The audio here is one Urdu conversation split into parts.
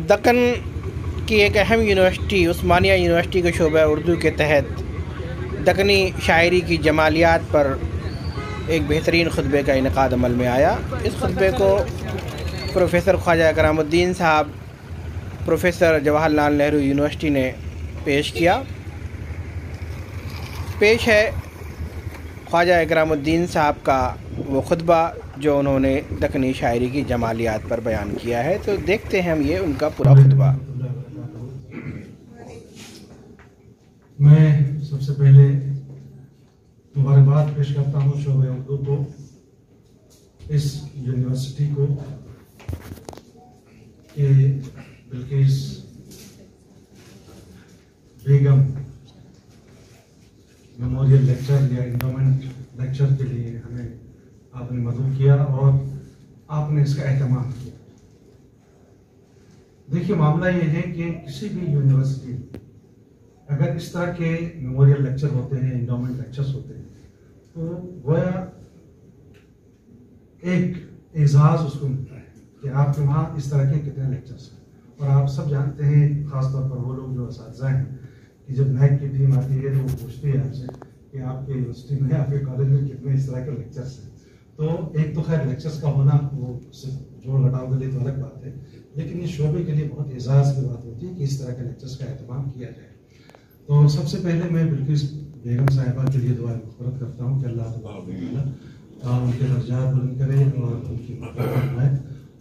دکن کی ایک اہم یونیورسٹی عثمانیہ یونیورسٹی کے شعبہ اردو کے تحت دکنی شاعری کی جمالیات پر ایک بہترین خطبے کا انعقاد عمل میں آیا۔ اس خطبے کو پروفیسر خواجہ اکرام الدین صاحب پروفیسر جواہر لال نہرو یونیورسٹی نے پیش کیا۔ پیش ہے خواجہ اکرام الدین صاحب کا وہ خطبہ جو انہوں نے دکنی شاعری کی جمالیات پر بیان کیا ہے، تو دیکھتے ہیں ہم یہ ان کا پورا خطبہ۔ میں سب سے پہلے مبارکباد پیش کرتا ہوں شعبہ اردو کو، اس یونیورسٹی کو، کہ بلقیس بیگم میموریل لیکچر یا انڈومنٹ لیکچر کے لیے ہمیں آپ نے مدعو کیا اور آپ نے اس کا اہتمام کیا۔ دیکھیے، معاملہ یہ ہے کہ کسی بھی یونیورسٹی اگر اس طرح کے میموریل لیکچر ہوتے ہیں، انڈومنٹ لیکچرز ہوتے ہیں، تو گویا ایک اعزاز اس کو ملتا ہے کہ آپ کے وہاں اس طرح کے کتنے لیکچرز ہیں۔ اور آپ سب جانتے ہیں، خاص طور پر وہ لوگ جو اساتذہ ہیں، کہ جب نیک کی ٹیم آتی ہے تو وہ پوچھتی ہے آپ سے کہ آپ کے یونیورسٹی میں، آپ کے کالج میں کتنے اس طرح کے لیکچرز ہیں۔ تو ایک تو خیر لیکچرز کا ہونا وہ صرف جوڑ گھٹاؤ کے لیے تو الگ بات ہے، لیکن اس شعبے کے لیے بہت اعزاز کی بات ہوتی ہے کہ اس طرح کے لیکچرز کا اہتمام کیا جائے۔ تو سب سے پہلے میں بلقیس بیگم صاحبہ کے لیے دعائیں مغفرت کرتا ہوں کہ اللہ تبارک و تعالیٰ ان کے درجات بلند کرے اور ان کی مغفرت فرمائے،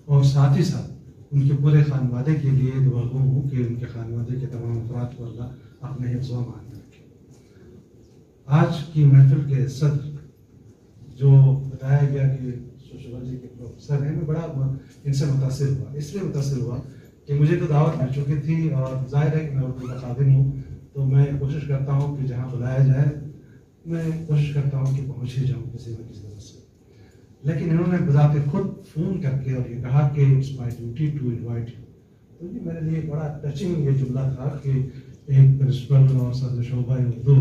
اور ساتھ ہی ساتھ ان کے پورے خانوادے کے لیے دعا گو ہوں کہ ان کے خانوادے کے تمام افراد کو اللہ اپنے حفظ و امان میں رکھے۔ آج کی محفل کے صدر جو بتایا گیا کہ سوشیولوجی کے پروفیسر ہیں، میں بڑا ان سے متاثر ہوا۔ اس لیے متاثر ہوا کہ مجھے تو دعوت مل چکی تھی، اور ظاہر ہے کہ میں اردو کا خادم ہوں، تو میں کوشش کرتا ہوں کہ جہاں بلایا جائے میں کوشش کرتا ہوں کہ پہنچ ہی جاؤں کسی نہ کسی طرح سے۔ لیکن انہوں نے بذات خود فون کر کے اور یہ کہا کہ it's my duty to invite you, تو یہ میرے لیے بڑا ٹچنگ یہ جملہ تھا کہ ایک پرنسپل اور صدر شعبہ اردو،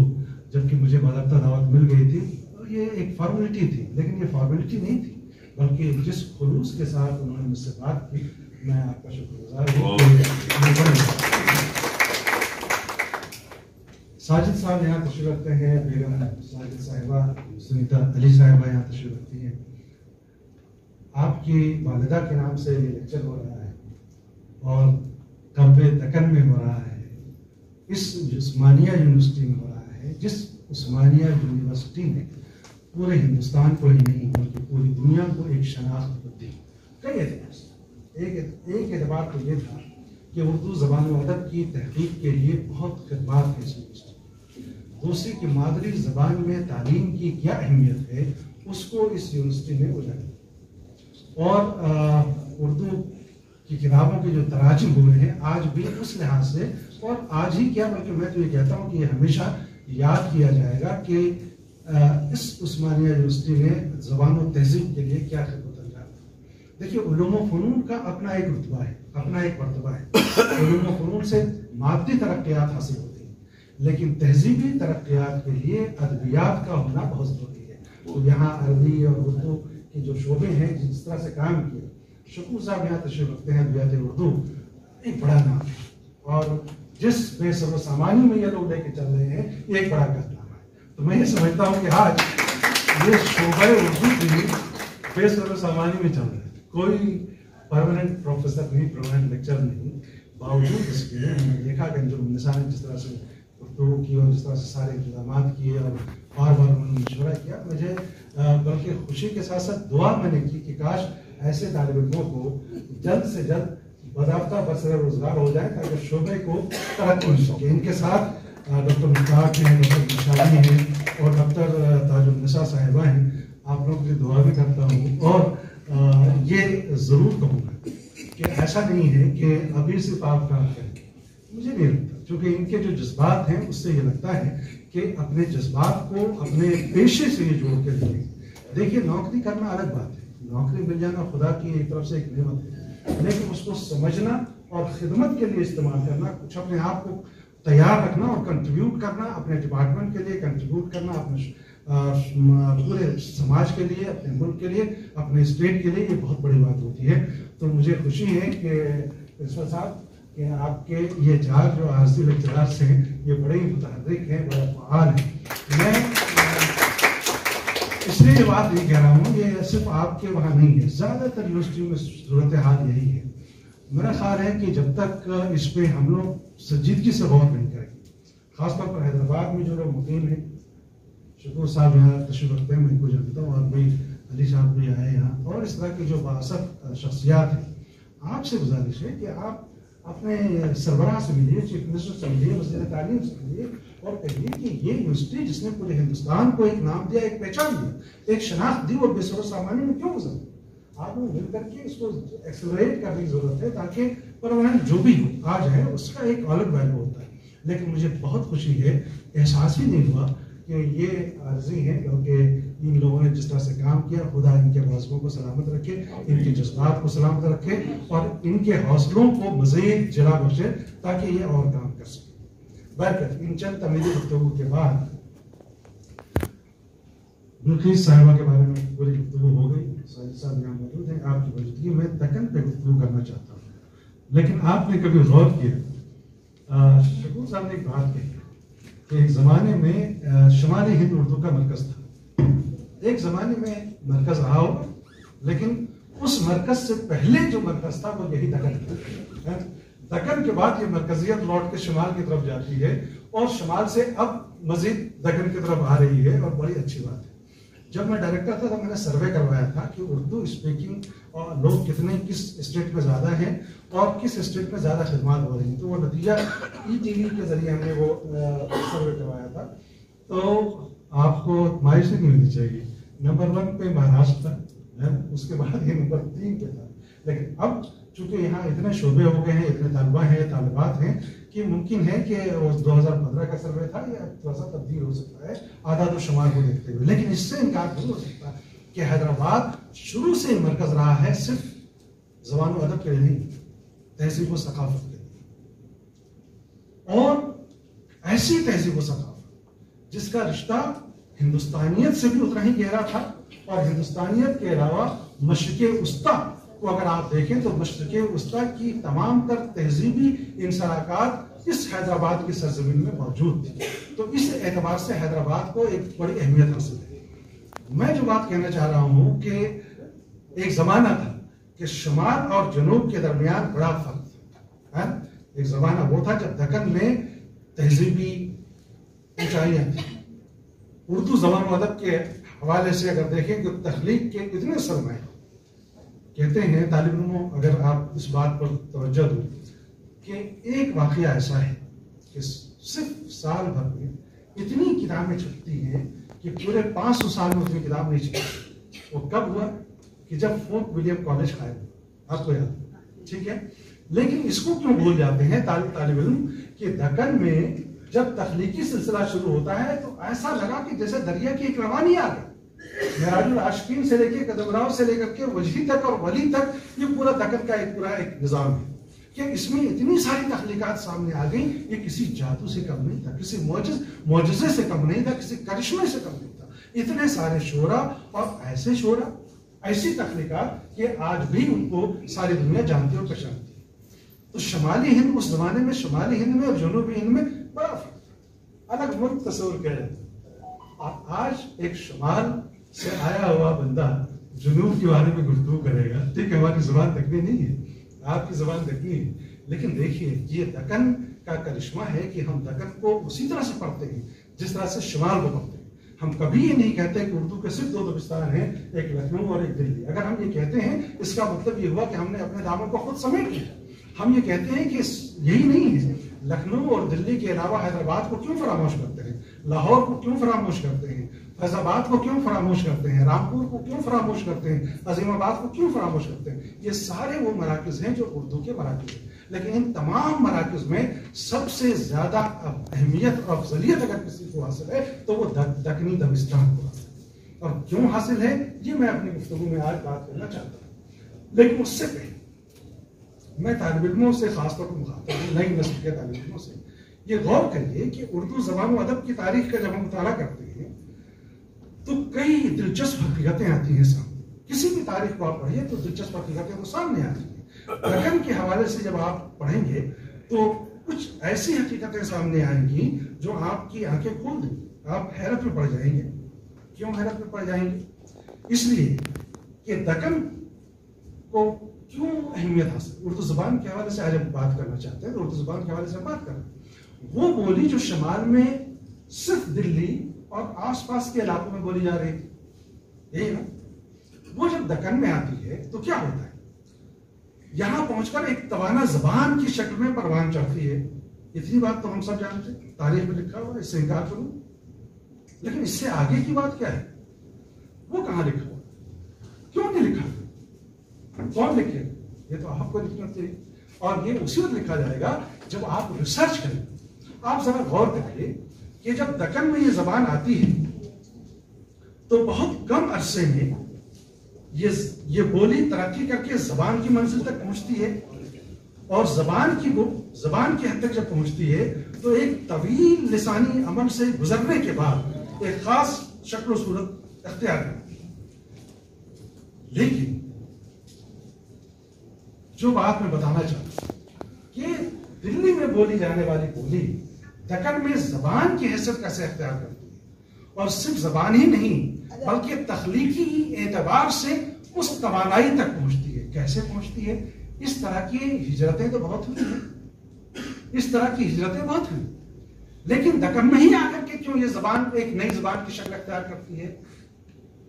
جبکہ مجھے باضابطہ دعوت مل گئی تھی، یہ ایک فارمیلٹی تھی، لیکن یہ فارمیلٹی نہیں تھی، بلکہ جس خلوص کے ساتھ انہوں نے مجھ سے بات کی، میں آپ کا شکر گزار ہوں۔ ساجد صاحب یہاں تشریف رکھتے ہیں، بیگم ساجد صاحبہ، سنیتا علی صاحبہ یہاں تشریف رکھتی ہیں۔ آپ کی والدہ کے نام سے یہ لیکچر ہو رہا ہے اور قلب دکن میں ہو رہا ہے، اس عثمانیہ یونیورسٹی میں ہو رہا ہے، جس عثمانیہ یونیورسٹی نے پورے ہندوستان کو ہی نہیں بلکہ پوری دنیا کو ایک شناخت دی۔ کئی اعتبار سے ایک اعتبار تو یہ تھا کہ اردو زبان و ادب کی تحقیق کے لیے بہت خدمات ہیں اس یونیورسٹی۔ دوسری کہ مادری زبان میں تعلیم کی کیا اہمیت ہے، اس کو اس یونیورسٹی نے اجاگر، اور اردو کی کتابوں کے جو تراجم ہوئے ہیں آج بھی اس لحاظ سے، اور آج ہی کیا بلکہ میں تو یہ کہتا ہوں کہ یہ ہمیشہ یاد کیا جائے گا کہ اس عثمانیہ یونیورسٹی نے زبان و تہذیب کے لیے کیا خدمت انجام دی۔ دیکھیے، علوم و فنون کا اپنا ایک رتبہ ہے، اپنا ایک مرتبہ ہے۔ علوم و فنون سے مادی ترقیات حاصل ہوتی ہیں، لیکن تہذیبی ترقیات کے لیے ادبیات کا ہونا بہت ضروری ہے۔ تو یہاں عربی اور اردو کے جو شعبے ہیں جس طرح سے کام کیا، شکور صاحب یہاں تشریف رکھتے ہیں، ادبیات اردو ایک بڑا نام ہے، اور جس بے سر و سامانی میں یہ لوگ لے کے چل رہے ہیں یہ ایک بڑا کارنامہ ہے۔ تو میں یہ سمجھتا ہوں کہ آج یہ شعبہ اردو بھی بے سر و سامانی میں چل رہا ہے، کوئی پرماننٹ پروفیسر نہیں، پرماننٹ لیکچر نہیں، باوجود اس کے میں نے دیکھا کہ انجم النساء نے جس طرح سے گفتگو کی اور جس طرح سے سارے انتظامات کیے اور بار بار انہوں نے مشورہ کیا، مجھے بلکہ خوشی کے ساتھ ساتھ دعا میں نے کی کہ کاش ایسے طالب علموں کو جلد سے جلد باضابطہ برسر روزگار ہو جائے تاکہ شعبے کو ترقی مل سکے۔ ان کے ساتھ ڈاکٹر مشتاق ہیں، ڈاکٹر مشالی ہیں، اور ڈاکٹر تاج النساء صاحبہ ہیں۔ آپ لوگوں کی دعا بھی کرتا ہوں، اور یہ ضرور کہوں گا کہ ایسا نہیں ہے کہ ابھی صرف آپ کام کریں، مجھے نہیں لگتا، چونکہ ان کے جو جذبات ہیں اس سے یہ لگتا ہے کہ اپنے جذبات کو اپنے پیشے سے یہ جوڑ کے دیں۔ دیکھیے، نوکری کرنا الگ بات ہے، نوکری مل جانا خدا کی ایک طرف سے ایک نعمت ہے، لیکن اس کو سمجھنا اور خدمت کے لیے استعمال کرنا، کچھ اپنے آپ کو تیار رکھنا اور کنٹریبیوٹ کرنا، اپنے ڈپارٹمنٹ کے لیے کنٹریبیوٹ کرنا، اپنے پورے سماج کے لیے، اپنے ملک کے لیے، اپنے اسٹیٹ کے لیے، یہ بہت بڑی بات ہوتی ہے۔ تو مجھے خوشی ہے کہ پرنسپل صاحب کہ آپ کے یہ 4 جو عارضی لیکچرارز ہیں یہ بڑے ہی متحرک ہیں، بڑے فعال ہیں. میں اس لیے یہ بات نہیں کہہ رہا ہوں، یہ صرف آپ کے وہاں نہیں ہے، زیادہ تر یونیورسٹیوں میں صورتحال یہی ہے. میرا خیال ہے کہ جب تک اس پہ ہم لوگ سنجیدگی سے غور نہیں کریں گے، خاص طور پر حیدرآباد میں جو لوگ مقیم ہیں، شکور صاحب یہاں تشریف رکھتے ہیں، میں ان کو جانتا ہوں، اور بھی علی صاحب بھی آئے یہاں، اور اس طرح کی جو بااثر شخصیات ہیں، آپ سے گزارش ہے کہ آپ اپنے سربراہ سے ملیے، چیف منسٹر سے ملیے، وزیر تعلیم سے ملیے، اور کہیے کہ یہ یونیورسٹی جس نے پورے ہندوستان کو ایک نام دیا، ایک پہچان دیا، ایک شناخت دی، وہ بے سر و سامانی میں کیوں گزر؟ آپ نے مل کر کے اس کو ایکسلریٹ کرنے کی ضرورت ہے تاکہ پرماننٹ جو بھی ہو آ جائے، اس کا ایک الگ ویلیو ہوتا ہے. لیکن مجھے بہت خوشی ہے، احساس ہی نہیں ہوا کہ یہ عارضی ہیں، کیونکہ ان لوگوں نے جس طرح سے کام کیا، خدا ان کے واضحوں کو سلامت رکھے، ان کے جذبات کو سلامت رکھے، اور ان کے حوصلوں کو مزید جلا بخشے تاکہ یہ اور کام کر سکے. برکت ان چند تمیزی گفتگو کے بعد بلقیس صاحبہ کے بارے میں پوری گفتگو ہو گئی. ساجد صاحب یہاں موجود ہیں، آپ کی موجودگی میں دکن پہ گفتگو کرنا چاہتا ہوں. لیکن آپ نے کبھی غور کیا، شکور صاحب نے ایک بات کہی کہ ایک زمانے میں شمالی ہند اردو کا مرکز تھا. ایک زمانے میں مرکز رہا ہوگا، لیکن اس مرکز سے پہلے جو مرکز تھا وہ یہی دکن تھا. دکن کے بعد یہ مرکزیت لوٹ کے شمال کی طرف جاتی ہے، اور شمال سے اب مزید دکن کی طرف آ رہی ہے، اور بڑی اچھی بات ہے. جب میں ڈائریکٹر تھا تو میں نے سروے کروایا تھا کہ اردو اسپیکنگ اور لوگ کتنے کس اسٹیٹ میں زیادہ ہیں اور کس اسٹیٹ میں زیادہ خدمات ہو رہی ہیں. تو وہ نتیجہ ETV کے ذریعے ہم نے وہ سروے کروایا تھا. تو آپ کو مایوسی نہیں ہونی چاہیے. نمبر 1 پہ مہاراشٹر تھا، اس کے بعد یہ نمبر 3 پہ تھا. لیکن اب چونکہ یہاں اتنے شعبے ہو گئے ہیں، اتنے طالبہ ہیں، طالبات ہیں، کہ ممکن ہے کہ 2015 کا سروے تھا، یا تھوڑا سا تبدیل ہو سکتا ہے اعداد و شمار کو دیکھتے ہوئے. لیکن اس سے انکار نہیں ہو سکتا کہ حیدرآباد شروع سے مرکز رہا ہے، صرف زبان و ادب کے لیے نہیں، تہذیب و ثقافت کے لیے. اور ایسی تہذیب و ثقافت جس کا رشتہ ہندوستانیت سے بھی اتنا ہی گہرا تھا، اور ہندوستانیت کے علاوہ مشرق وسطیٰ کو اگر آپ دیکھیں تو مشرق وسطیٰ کی تمام تر تہذیبی انسلاکات اس حیدرآباد کی سرزمین میں موجود تھی. تو اس اعتبار سے حیدرآباد کو ایک بڑی اہمیت حاصل ہے. میں جو بات کہنا چاہ رہا ہوں کہ ایک زمانہ تھا کہ شمال اور جنوب کے درمیان بڑا فرق تھا. ایک زمانہ وہ تھا جب دکن میں تہذیبی اونچائیاں تھیں. اردو زبان و ادب کے حوالے سے اگر دیکھیں کہ تخلیق کے اتنے سرمایہ، کہتے ہیں طالب علموں، اگر آپ اس بات پر توجہ دو کہ ایک واقعہ ایسا ہے کہ صرف سال بھر میں اتنی کتابیں چھپتی ہیں کہ پورے 500 سال میں اتنی کتاب نہیں چھپتی. وہ کب ہوا؟ کہ جب فورٹ ولیم کالج قائم ہوا. آپ کو یاد؟ ٹھیک ہے. لیکن اس کو کیوں بھول جاتے ہیں طالب علم کہ دکن میں جب تخلیقی سلسلہ شروع ہوتا ہے تو ایسا لگا کہ جیسے دریا کی ایک روانی آ گئی. معراج العاشقین سے لے کے قدمراؤ سے لے کر کے وجہی تک اور ولی تک، یہ پورا دکن کا ایک پورا ایک نظام ہے کہ اس میں اتنی ساری تخلیقات سامنے آ گئیں. یہ کسی جادو سے کم نہیں تھا، کسی معجزے سے کم نہیں تھا، کسی کرشمے سے کم نہیں تھا. اتنے سارے شعرا اور ایسے شعرا، ایسی تخلیقات کہ آج بھی ان کو ساری دنیا جانتی اور پہچانتی ہے. تو شمالی ہند اس زمانے میں، شمالی ہند میں اور جنوبی ہند میں بڑا فرق، الگ ملک تصور کیا جاتا ہے. آج ایک شمال سے آیا ہوا بندہ جنوب کے بارے میں گفتگو کرے گا. ٹھیک ہے، ہماری زبان دکنی نہیں ہے، آپ کی زبان دکنی ہے، لیکن دیکھیے یہ دکن کا کرشمہ ہے کہ ہم دکن کو اسی طرح سے پڑھتے ہیں جس طرح سے شمال کو پڑھتے ہیں. ہم کبھی یہ نہیں کہتے کہ اردو کے صرف 2 دبستان ہیں، ایک لکھنؤ اور ایک دلی. اگر ہم یہ کہتے ہیں اس کا مطلب یہ ہوا کہ ہم نے اپنے دامن کو خود سمیٹ لیا. ہم یہ کہتے ہیں کہ یہی نہیں ہے، لکھنؤ اور دلی کے علاوہ حیدرآباد کو کیوں فراموش کرتے ہیں، لاہور کو کیوں فراموش کرتے ہیں، فیض آباد کو کیوں فراموش کرتے ہیں، رامپور کو کیوں فراموش کرتے ہیں، عظیم آباد کو کیوں فراموش کرتے ہیں. یہ سارے وہ مراکز ہیں جو اردو کے مراکز ہیں. لیکن ان تمام مراکز میں سب سے زیادہ اہمیت اور افضلیت اگر کسی کو حاصل ہے تو وہ دکنی دبستان کو حاصل ہے. اور کیوں حاصل ہے یہ میں اپنی گفتگو میں آج بات کرنا چاہتا ہوں. لیکن اس سے پہلے میں طالب علموں سے خاص طور پر مخاطب ہوں، نئی نسل کے طالب علموں سے یہ غور کریے کہ اردو زبان و ادب کی تاریخ کا جب ہم مطالعہ کرتے ہیں تو کئی دلچسپ حقیقتیں آتی ہیں سامنے. کسی بھی تاریخ کو آپ پڑھیے تو دلچسپ حقیقتیں تو سامنے آتی ہیں. دکن کے حوالے سے جب آپ پڑھیں گے تو کچھ ایسی حقیقتیں سامنے آئیں گی جو آپ کی آنکھیں کھول دیں گی، آپ حیرت میں پڑ جائیں گے. کیوں حیرت میں پڑ جائیں گے؟ اس لیے کہ دکن کو کیوں اہمیت حاصل. اردو زبان کے حوالے سے آج ہم بات کرنا چاہتے ہیں، تو اردو زبان کے حوالے سے ہم بات کریں. وہ بولی جو شمال میں صرف دلی اور آس پاس کے علاقوں میں بولی جا رہی تھی، یہی نا، وہ جب دکن میں آتی ہے تو کیا ہوتا ہے؟ یہاں پہنچ کر ایک توانا زبان کی شکل میں پروان چڑھتی ہے. اتنی بات تو ہم سب جانتے ہیں، تاریخ میں لکھا ہوا، اس سے انکار کروں. لیکن اس سے آگے کی بات کیا ہے؟ وہ کہاں لکھا ہوا؟ کیوں نہیں لکھا؟ کون لکھے؟ یہ تو آپ کو لکھنا چاہیے، اور یہ اسی وقت لکھا جائے گا جب آپ ریسرچ کریں. آپ ذرا غور کریے کہ جب دکن میں یہ زبان آتی ہے تو بہت کم عرصے میں یہ بولی ترقی کر کے زبان کی منزل تک پہنچتی ہے، اور زبان کی حد تک جب پہنچتی ہے تو ایک طویل لسانی عمل سے گزرنے کے بعد ایک خاص شکل و صورت اختیار کرتی ہے. لیکن جو بات میں بتانا چاہتا ہوں کہ دلی میں بولی جانے والی بولی دکن میں زبان کی حیثیت کیسے اختیار کرتی ہے، اور صرف زبان ہی نہیں بلکہ تخلیقی اعتبار سے اس توانائی تک پہنچتی ہے. کیسے پہنچتی ہے؟ اس طرح کی ہجرتیں تو بہت ہوئی ہیں، لیکن دکن میں ہی آ کر کے کیوں یہ زبان ایک نئی زبان کی شکل اختیار کرتی ہے؟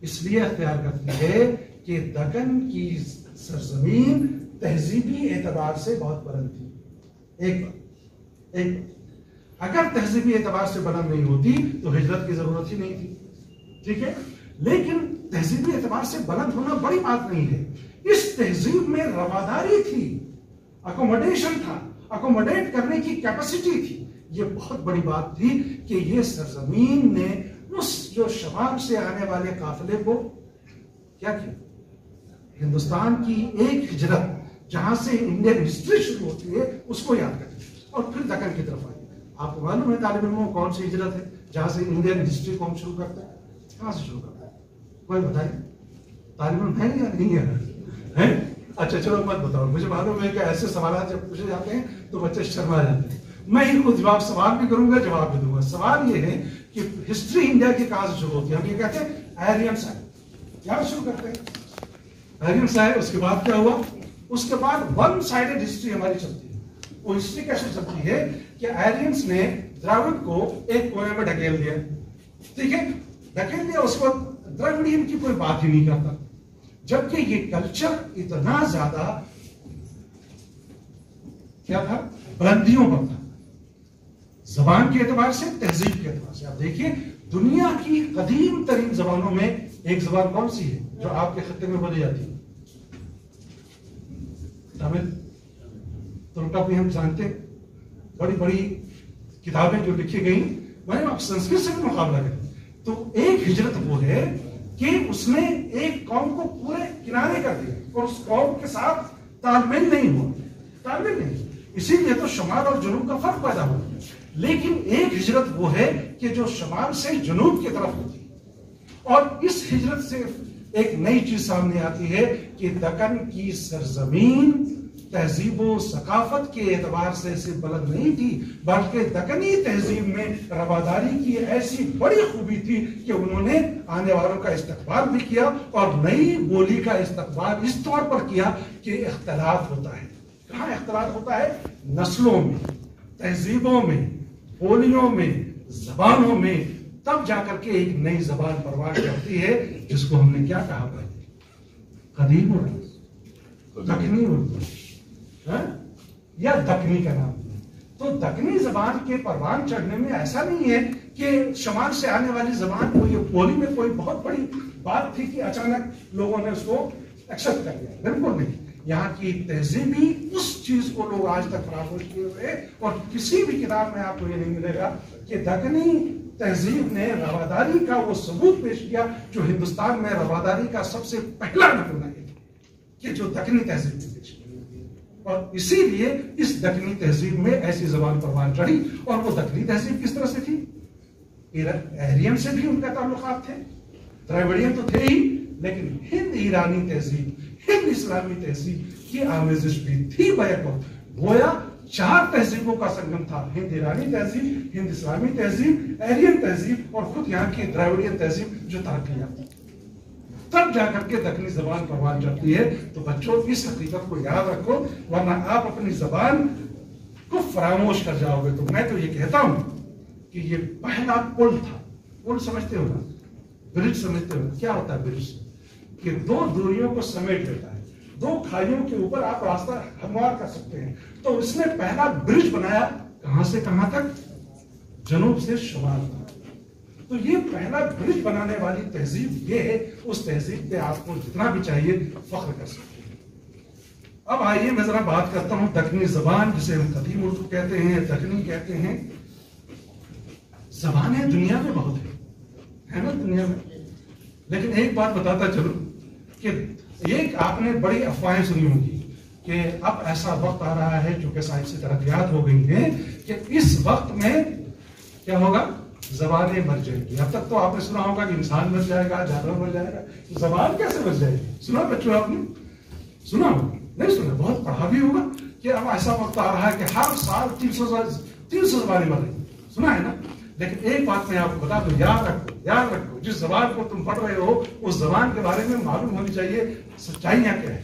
اس لیے اختیار کرتی ہے کہ دکن کی سرزمین تہذیبی اعتبار سے بہت بلند تھی. ایک اگر تہذیبی اعتبار سے بلند نہیں ہوتی تو ہجرت کی ضرورت ہی نہیں تھی. ٹھیک ہے، لیکن تہذیبی اعتبار سے بلند ہونا بڑی بات نہیں ہے. اس تہذیب میں رواداری تھی، اکوموڈیشن تھا، اکوموڈیٹ کرنے کی کیپیسٹی تھی. یہ بہت بڑی بات تھی کہ یہ سرزمین نے اس جو شمال سے آنے والے قافلے کو کیا کیا؟ ہندوستان کی ایک ہجرت جہاں سے انڈین ہسٹری شروع ہوتی ہے اس کو یاد کریں اور پھر دکن کی طرف آئے. آپ کو معلوم ہے طالب علموں کون سی ہجرت ہے جہاں سے انڈین ہسٹری کو ہم شروع کرتے ہیں؟ کہاں سے شروع کرتے ہیں؟ کوئی بتائیے. طالب علم ہے یا نہیں ہے؟ اچھا چلو مت بتاؤ. مجھے معلوم ہے کہ ایسے سوالات جب پوچھے جاتے ہیں تو بچے شرما جاتے ہیں. میں ہی خود سوال بھی کروں گا، جواب بھی دوں گا. سوال یہ ہے کہ ہسٹری انڈیا کی کہاں سے شروع ہوتی ہے؟ ہم یہ کہتے ہیں آرین سائڈ. یہاں شروع کرتے ہیں آرین سائڈ. اس کے بعد کیا ہوا؟ اس کے بعد ون سائڈڈ ہسٹری ہماری چلتی ہے. وہ ہسٹری کیسے چلتی ہے کہ آرینس نے دراوڑ کو ایک کونے میں ڈھکیل دیا. ٹھیک ہے، ڈھکیل دیا. اس وقت دراوڑین کی کوئی بات ہی نہیں کرتا، جبکہ یہ کلچر اتنا زیادہ کیا تھا؟ بلندیوں پر تھا، زبان کے اعتبار سے، تہذیب کے اعتبار سے. آپ دیکھیے دنیا کی قدیم ترین زبانوں میں ایک زبان کون سی ہے جو آپ کے خطے میں بولی جاتی ہے؟ تمل. ترکا بھی ہم جانتے ہیں، بڑی بڑی کتابیں جو لکھی گئی، میں آپ سنسکرت سے بھی مقابلہ کریں تو ایک ہجرت وہ ہے کہ اس نے ایک قوم کو پورے کنارے کر دیا اور اس قوم کے ساتھ تال میل نہیں ہوا. تال میل نہیں، اسی لیے تو شمال اور جنوب کا فرق پیدا ہوا. لیکن ایک ہجرت وہ ہے کہ جو شمال سے جنوب کی طرف ہوتی ہے، اور اس ہجرت سے ایک نئی چیز سامنے آتی ہے کہ دکن کی سرزمین تہذیب و ثقافت کے اعتبار سے صرف بلند نہیں تھی بلکہ دکنی تہذیب میں رواداری کی ایسی بڑی خوبی تھی کہ انہوں نے آنے والوں کا استقبال بھی کیا اور نئی بولی کا استقبال اس طور پر کیا کہ اختلاط ہوتا ہے. کہاں اختلاط ہوتا ہے؟ نسلوں میں، تہذیبوں میں، بولیوں میں، زبانوں میں. تب جا کر کے ایک نئی زبان پروان کرتی ہے جس کو ہم نے کیا کہا پہلے؟ قدیم اردو، دکنی اردو یا دکنی کا نام. تو دکنی زبان کے پروان چڑھنے میں ایسا نہیں ہے کہ شمال سے آنے والی زبان کو یہ بولی میں کوئی بہت بڑی بات تھی کہ اچانک لوگوں نے اس کو ایکسپٹ کر لیا. بالکل نہیں. یہاں کی تہذیبی اس چیز کو لوگ آج تک فراموش کیے ہوئے، اور کسی بھی کتاب میں آپ کو یہ نہیں ملے گا کہ دکنی تہذیب نے رواداری کا وہ ثبوت پیش کیا جو ہندوستان میں رواداری کا سب سے پہلا نمونہ ہے کہ جو دکنی تہذیب نے پیش کیا. اور اسی لیے اس دکنی تہذیب میں ایسی زبان پروان چڑھی. اور وہ دکنی تہذیب کس طرح سے تھی؟ ایرین سے بھی ان کا تعلقات تھے، دراوڑین تو تھے ہی، لیکن ہند ایرانی تہذیب، ہند اسلامی تہذیب کی آمیزش بھی تھی بیک وقت. گویا 4 تہذیبوں کا سنگم تھا، ہند ایرانی تہذیب، ہند اسلامی تہذیب، ایرین تہذیب اور خود یہاں کی ڈراویڈین تہذیب جو ترقی یافتہ، تب جا کر کے دکنی زبان پروان چڑھتی ہے۔ تو بچوں اس حقیقت کو یاد رکھو، ورنہ آپ اپنی زبان کو فراموش کر جاؤ گے۔ تو میں تو یہ کہتا ہوں کہ یہ پہلا پل تھا۔ پل سمجھتے ہو نا، برج سمجھتے ہو؟ کیا ہوتا ہے برج؟ کہ 2 دوریوں کو سمیٹ لیتا ہے، 2 کھائیوں کے اوپر آپ راستہ ہموار کر سکتے ہیں۔ تو اس نے پہلا برج بنایا، کہاں سے کہاں تک؟ جنوب سے شمال تک۔ تو یہ پہلا برج بنانے والی تہذیب یہ ہے، اس تہذیب پہ آپ کو جتنا بھی چاہیے فخر کر سکتے ہیں۔ اب آئیے میں ذرا بات کرتا ہوں دکنی زبان، جسے ہم قدیم اردو کہتے ہیں، دکنی کہتے ہیں۔ زبانیں دنیا میں بہت ہیں نا دنیا میں، لیکن ایک بات بتاتا چلوں کہ ایک آپ نے بڑی افواہیں سنی ہوگی کہ اب ایسا وقت آ رہا ہے، چونکہ سائنسی ترقیات ہو گئی ہیں، کہ اس وقت میں کیا ہوگا؟ زبانیں مر جائیں گی۔ اب تک تو آپ نے سنا ہوگا کہ انسان مر جائے گا، جانور مر جائے گا، زبان کیسے مر جائے گی؟ سنا بچوں آپ نے؟ سنا ہوگا؟ نہیں سنا؟ بہت پڑھا بھی ہوگا کہ اب ایسا وقت آ رہا ہے کہ ہر سال 300 زبانیں مر رہی ہیں، سنا ہے نا؟ لیکن ایک بات میں آپ کو بتا دوں، یاد رکھو، جس زبان کو تم پڑھ رہے ہو اس زبان کے بارے میں معلوم ہونی چاہیے سچائیاں کیا ہے۔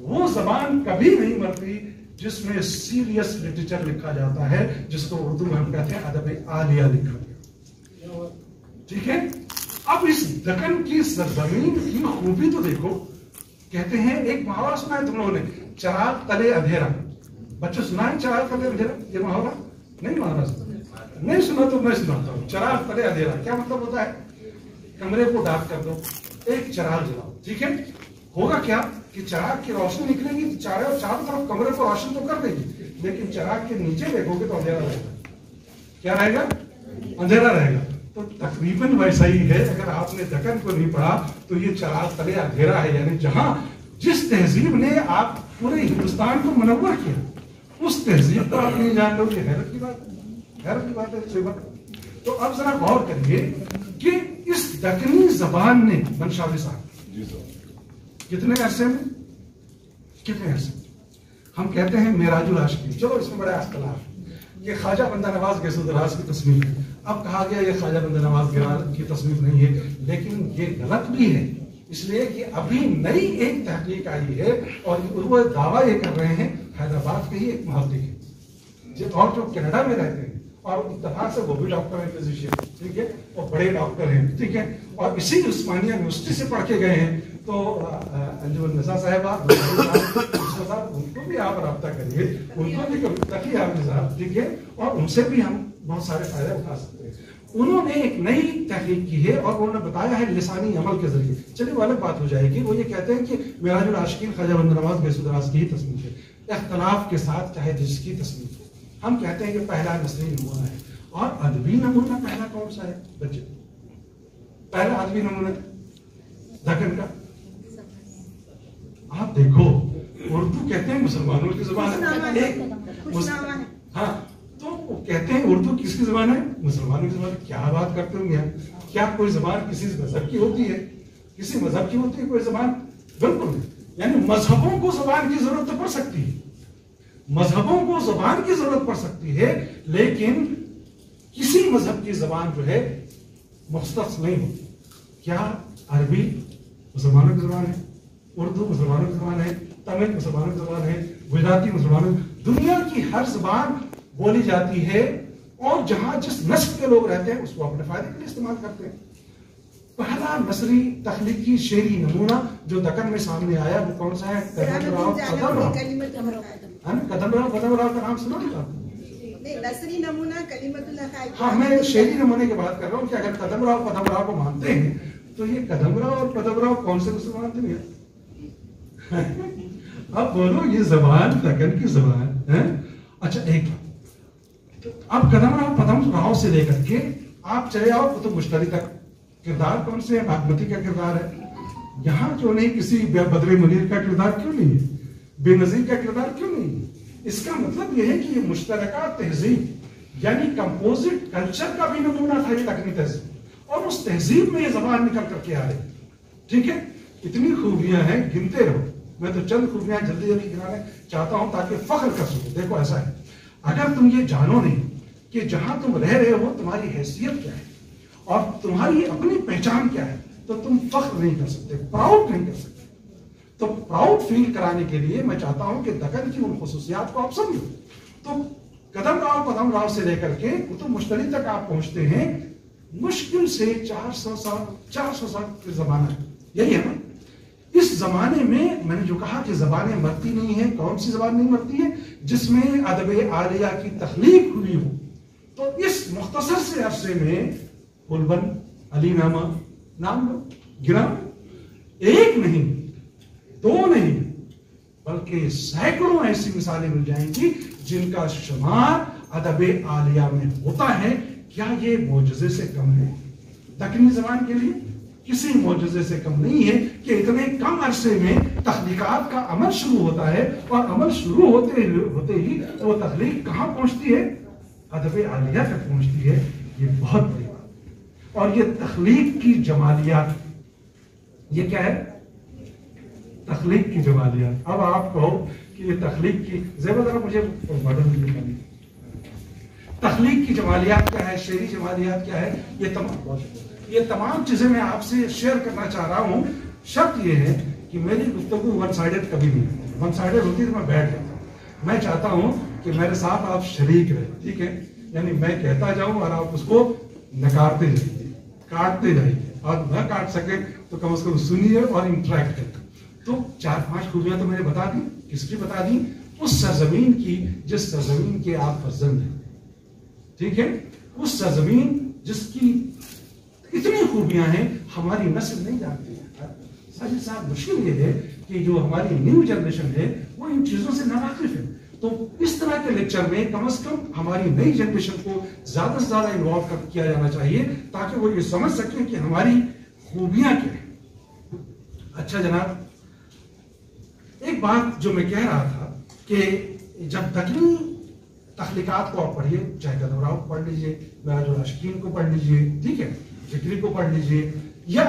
وہ زبان کبھی نہیں مرتی جس میں سیریس لٹریچر لکھا جاتا ہے، جس کو اردو میں ہم کہتے ہیں ادب عالیہ لکھا گیا، ٹھیک ہے؟ اب اس دکن کی سرزمین کی خوبی تو دیکھو، کہتے ہیں ایک محاورہ سنا ہے تم لوگوں نے، چراغ تلے اندھیرا۔ بچوں سنا ہے چراغ تلے اندھیرا؟ یہ محاورہ نہیں محاورہ سنا؟ نہیں سنا تو میں سناتا ہوں۔ چراغ تلے اندھیرا کیا مطلب ہوتا ہے؟ کمرے کو ڈارک کر دو، ایک چراغ جلاؤ، ٹھیک ہے؟ ہوگا کیا کہ چراغ کی روشنی نکلے گی، چاروں طرف کمرے کو روشن تو کر دے گی، لیکن چراغ کے نیچے دیکھو گے تو اندھیرا رہے گا۔ کیا رہے گا؟ اندھیرا رہے گا۔ تو تقریباً ویسا ہی ہے، اگر آپ نے دکن کو نہیں پڑھا تو یہ چراغ تلے اندھیرا ہے، یعنی جہاں جس تہذیب نے آپ پورے ہندوستان کو منور کیا، اس تہذیب کو آپ نہیں جان لو، یہ حیرت کی بات ہے، حیرت کی بات ہے۔ تو اب ذرا غور کریے کہ اس دکنی زبان نے منشاوی صاحب کتنے عرصے میں ہم کہتے ہیں معراج العاشقین، چلو اس میں بڑا اختلاف، یہ خواجہ بندہ نواز گیسو دراز کی تصنیف ہے۔ اب کہا گیا یہ خواجہ بندہ نواز کی تصنیف نہیں ہے، لیکن یہ غلط بھی ہے، اس لیے کہ ابھی نئی ایک تحقیق آئی ہے اور وہ دعویٰ یہ کر رہے ہیں، حیدرآباد کے ہی ایک محقق ہے اور جو کینیڈا میں رہتے ہیں، اور اتفاق سے وہ بھی ڈاکٹر ہیں، فزیشین، ٹھیک ہے، اور بڑے ڈاکٹر ہیں، ٹھیک ہے، اور اسی عثمانیہ یونیورسٹی سے پڑھ کے گئے ہیں۔ تو انجمن نساء صاحبہ ان کو بھی آپ رابطہ کریے، ان کو بھی تقی آپ صاحب، ٹھیک ہے، اور ان سے بھی ہم بہت سارے فائدے اٹھا سکتے ہیں۔ انہوں نے ایک نئی تحقیق کی ہے اور انہوں نے بتایا ہے لسانی عمل کے ذریعے۔ چلیے وہ الگ بات ہو جائے گی، وہ یہ کہتے ہیں کہ معراج العاشقین خواجہ بندہ نواز گیسو دراز کی ہی تصنیف ہے، اختلاف کے ساتھ چاہے جس کی تصنیف ہے۔ ہم کہتے ہیں کہ پہلا نثری نمونہ ہے، اور ادبی نمونہ پہلا کون سا ہے بچے؟ پہلا ادبی نمونہ دکن کا آپ دیکھو، اردو کہتے ہیں مسلمانوں کی زبان ہے، ہاں تو وہ کہتے ہیں اردو کس کی زبان ہے؟ مسلمانوں کی زبان۔ کیا بات کرتے ہوں گے؟ کیا کوئی زبان کسی مذہب کی ہوتی ہے؟ کسی مذہب کی ہوتی ہے کوئی زبان؟ بالکل نہیں۔ یعنی مذہبوں کو زبان کی ضرورت تو پڑ سکتی ہے، مذہبوں کو زبان کی ضرورت پڑ سکتی ہے، لیکن کسی مذہب کی زبان جو ہے مختص نہیں ہوتی۔ کیا عربی مسلمانوں کی زبان ہے؟ اردو مسلمانوں کی زبان ہے؟ تمل مسلمانوں کی زبان ہے؟ گجراتی مسلمانوں؟ دنیا کی ہر زبان بولی جاتی ہے، اور جہاں جس نسل کے لوگ رہتے ہیں اس کو اپنے فائدے کے لیے استعمال کرتے ہیں۔ پہلا نثری تخلیقی شعری نمونہ جو دکن میں سامنے آیا وہ کون سا ہے؟ قدم راؤ قدم راؤ کا نام سنا ہوگا؟ نثری نمونہ کلمت اللہ۔ ہاں میں شعری نمونے کی بات کر رہا ہوں کہ اگر قدم راؤ کو مانتے ہیں تو یہ قدم راؤ اور قدم راؤ کون سے مسلمان تھے؟ اب بولو یہ زبان دکن کی زبان ہے۔ اچھا ایک بات، اب قدم راؤ سے لے کر کے آپ چلے آؤ کتب مشتری تک، کردار کون سے ہیں؟ باغمتی کا کردار ہے، یہاں کیوں نہیں کسی بدر منیر کا کردار کیوں نہیں ہے؟ بے نظیر کا کردار کیوں نہیں ہے؟ اس کا مطلب یہ ہے کہ یہ مشترکہ تہذیب یعنی کمپوزٹ کلچر کا بھی نمونہ تھا یہ دکنی تہذیب، اور اس تہذیب میں یہ زبان نکل کر کے آ رہی، ٹھیک ہے۔ اتنی خوبیاں ہیں، گنتے رہو، میں تو چند خوبیاں جلدی گنانا چاہتا ہوں تاکہ فخر کر سکوں۔ دیکھو ایسا ہے اگر تم یہ جانو نہیں کہ جہاں تم رہ رہے ہو تمہاری حیثیت کیا ہے اور تمہاری اپنی پہچان کیا ہے تو تم فخر نہیں کر سکتے، پراؤڈ نہیں کر سکتے. تو پراؤڈ فیل کرانے کے لیے میں چاہتا ہوں کہ دکن کی ان خصوصیات کو آپ سمجھو. تو قدم راؤ سے لے کر کے قطب مشتری تک آپ پہنچتے ہیں، مشکل سے 400 سال کے زمانہ ہے، یہی ہے نا. اس زمانے میں نے جو کہا کہ زبانیں مرتی نہیں ہیں، کون سی زبان نہیں مرتی ہے؟ جس میں ادب عالیہ کی تخلیق ہوئی ہو. تو اس مختصر سے عرصے میں قلبن، علی نامہ، نام گرا، ایک نہیں، دو نہیں، بلکہ سینکڑوں ایسی مثالیں مل جائیں گی جن کا شمار ادب عالیہ میں ہوتا ہے. کیا یہ معجزے سے کم ہے؟ دکنی زبان کے لیے کسی معجزے سے کم نہیں ہے کہ اتنے کم عرصے میں تخلیقات کا عمل شروع ہوتا ہے، اور عمل شروع ہوتے ہی وہ تخلیق کہاں پہنچتی ہے؟ ادب عالیہ تک پہنچتی ہے. یہ بہت بڑی بات ہے. اور یہ تخلیق کی جمالیات، یہ کیا ہے؟ تخلیق کی جمالیات. اب آپ کہو کہ یہ تخلیق کی مجھے تخلیق کی جمالیات کیا ہے، شعری جمالیات کیا ہے، یہ تمام چیزیں میں آپ سے شیئر کرنا چاہ رہا ہوں. شرط یہ ہے کہ میری گفتگو ون سائیڈڈ کبھی نہیں ہوتی. ون سائیڈڈ ہوتی تو میں بیٹھ جاتا ہوں. میں چاہتا ہوں کہ میرے ساتھ آپ شریک رہیں، ٹھیک ہے؟ یعنی میں کہتا جاؤں اور آپ اس کو نکارتے جائیے، کاٹتے جائیے، اور نہ کاٹ سکے تو کم از کم سنیے اور انٹریکٹ کریں. تو 4-5 خوبیاں تو میں نے بتا دی. کس کی بتا دی؟ اس سرزمین کی جس سرزمین کے آپ فرزند ہیں، ٹھیک ہے؟ اس سرزمین جس کی اتنی خوبیاں ہیں ہماری نسل نہیں جانتی ہے. ساجد صاحب، مشکل یہ ہے کہ جو ہماری نیو جنریشن ہے وہ ان چیزوں سے ناواقف ہے. تو اس طرح کے لیکچر میں کم از کم ہماری نئی جنریشن کو زیادہ سے زیادہ انوالو کیا جانا چاہیے تاکہ وہ یہ سمجھ سکیں کہ ہماری خوبیاں کیا ہیں. اچھا جناب، ایک بات جو میں کہہ رہا تھا کہ جب دکنی تخلیقات کو آپ پڑھیے، چاہے قدم راؤ کو پڑھ لیجیے، معراج العاشقین کو پڑھ لیجیے، ٹھیک ہے، فکری کو پڑھ لیجیے، یا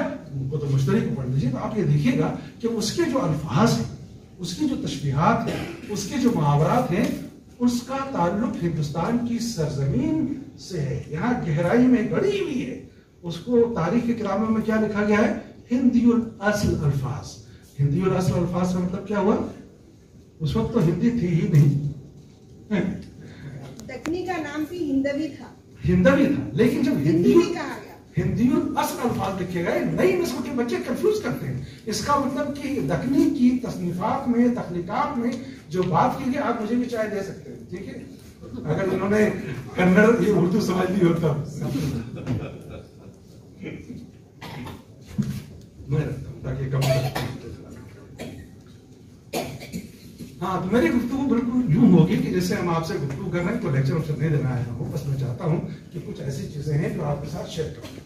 قطب مشتری کو پڑھ لیجیے، تو آپ یہ دیکھیے گا کہ اس کے جو الفاظ ہیں، اس کی جو تشبیہات ہیں، اس کے جو محاورات ہیں، اس کا تعلق ہندوستان کی سرزمین سے ہے. یہاں گہرائی میں گڑی ہوئی ہے. اس کو تاریخ کی کتابوں میں کیا لکھا گیا ہے؟ ہندی الاصل الفاظ. ہندی الاصل الفاظ کا مطلب کیا ہوا؟ اس وقت تو ہندی تھی ہی نہیں. دکنی کا نام بھی ہندوی تھا، لیکن جب ہندی بھی کہا گیا. ہندی الاصل الفاظ لکھے گئے. نئی نسل کے بچے کنفیوز کرتے ہیں. اس کا مطلب کہ دکنی کی تصنیفات میں، تخلیقات میں جو بات کی گئی، آپ مجھے بھی چائے دے سکتے ہیں، ٹھیک ہے، اگر انہوں نے کنڑ یہ اردو سمجھ لی ہوتا. میں رکھتا ہوں تاکہ کم. ہاں، تو میری گفتگو بالکل یوں ہوگی کہ جیسے ہم آپ سے گفتگو کر رہے ہیں، تو لیکچر نہیں دینا آیا ہوں. بس میں چاہتا ہوں کہ کچھ ایسی چیزیں ہیں جو آپ کے ساتھ شیئر کروں.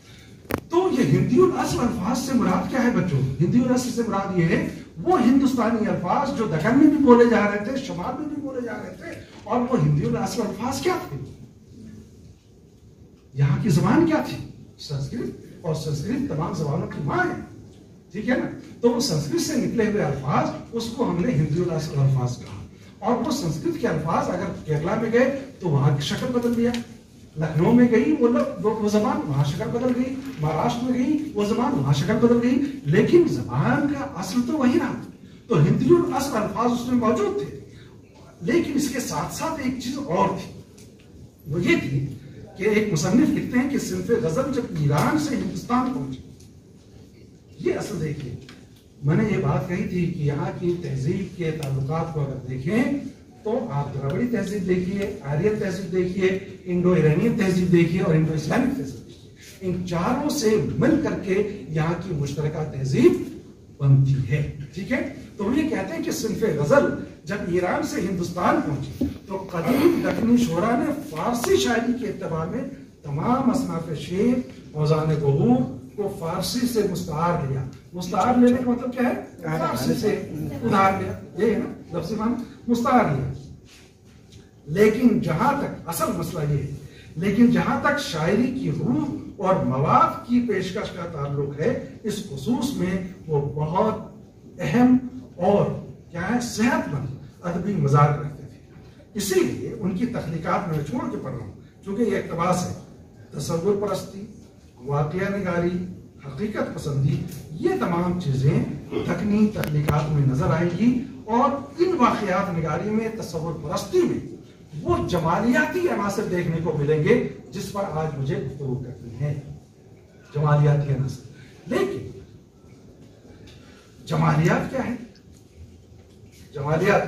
تو یہ ہندی الاصل الفاظ سے مراد کیا ہے بچوں؟ ہندی الاصل سے مراد یہ ہے وہ ہندوستانی الفاظ جو دکن میں بھی بولے جا رہے تھے، شمال میں بھی بولے جا رہے تھے. اور وہ ہندی الاصل الفاظ کیا تھے؟ یہاں کی زبان کیا تھی؟ سنسکرت. اور سنسکرت تمام زبانوں کی ماں ہے، ٹھیک ہے نا. تو وہ سنسکرت سے نکلے ہوئے الفاظ، اس کو ہم نے ہندی الاصل الفاظ کہا. اور وہ سنسکرت کے الفاظ اگر کیرلا میں گئے تو وہاں کی شکل بدل دیا، لکھنؤ میں گئی وہ زبان، وہاں شکل بدل گئی، مہاراشٹر میں گئی وہ زبان، وہاں شکل بدل گئی، لیکن زبان کا اصل تو وہی رہا. تو ہندی الاصل الفاظ اس میں موجود تھے. لیکن اس کے ساتھ ساتھ ایک چیز اور تھی، وہ یہ تھی کہ ایک مصنف لکھتے ہیں کہ صنف غزل جب ایران سے ہندوستان پہنچی. یہ اصل دیکھیے، میں نے یہ بات کہی تھی کہ یہاں کی تہذیب کے تعلقات کو اگر دیکھیں تو آپ دربڑی تہذیب دیکھیے، آریت تہذیب دیکھیے، انڈو ایرانین تہذیب دیکھیے اور انڈو اسلامک تہذیب دیکھیے. ان چاروں سے مل کر کے یہاں کی مشترکہ تہذیب بنتی ہے، ٹھیک ہے. تو وہ یہ کہتے ہیں کہ صنف غزل جب ایران سے ہندوستان پہنچی تو قدیم دکنی شعراء نے فارسی شاعری کے اعتبار میں تمام اصناف شعر، اوزان بحور کو فارسی سے مستعار لیا. مستعار لینے کا مطلب کیا ہے؟ فارسی سے ادھار لیا، یہ ہے نا لفظی معنی، مستعار لیا. لیکن جہاں تک اصل مسئلہ یہ ہے، لیکن جہاں تک شاعری کی روح اور مواد کی پیشکش کا تعلق ہے، اس خصوص میں وہ بہت اہم اور کیا ہے صحت مند ادبی مزاج رکھتے تھے. اسی لیے ان کی تخلیقات میں چھوڑ کے پڑھ رہا ہوں، چونکہ یہ اقتباس ہے. تصور پرستی، واقعہ نگاری، حقیقت پسندی، یہ تمام چیزیں دکنی تخلیقات میں نظر آئیں گی. اور ان واقعات نگاری میں، تصور پرستی میں وہ جمالیاتی عناصر دیکھنے کو ملیں گے جس پر آج مجھے گفتگو کرنی ہے. جمالیاتی عناصر. لیکن جمالیات کیا ہے؟ جمالیات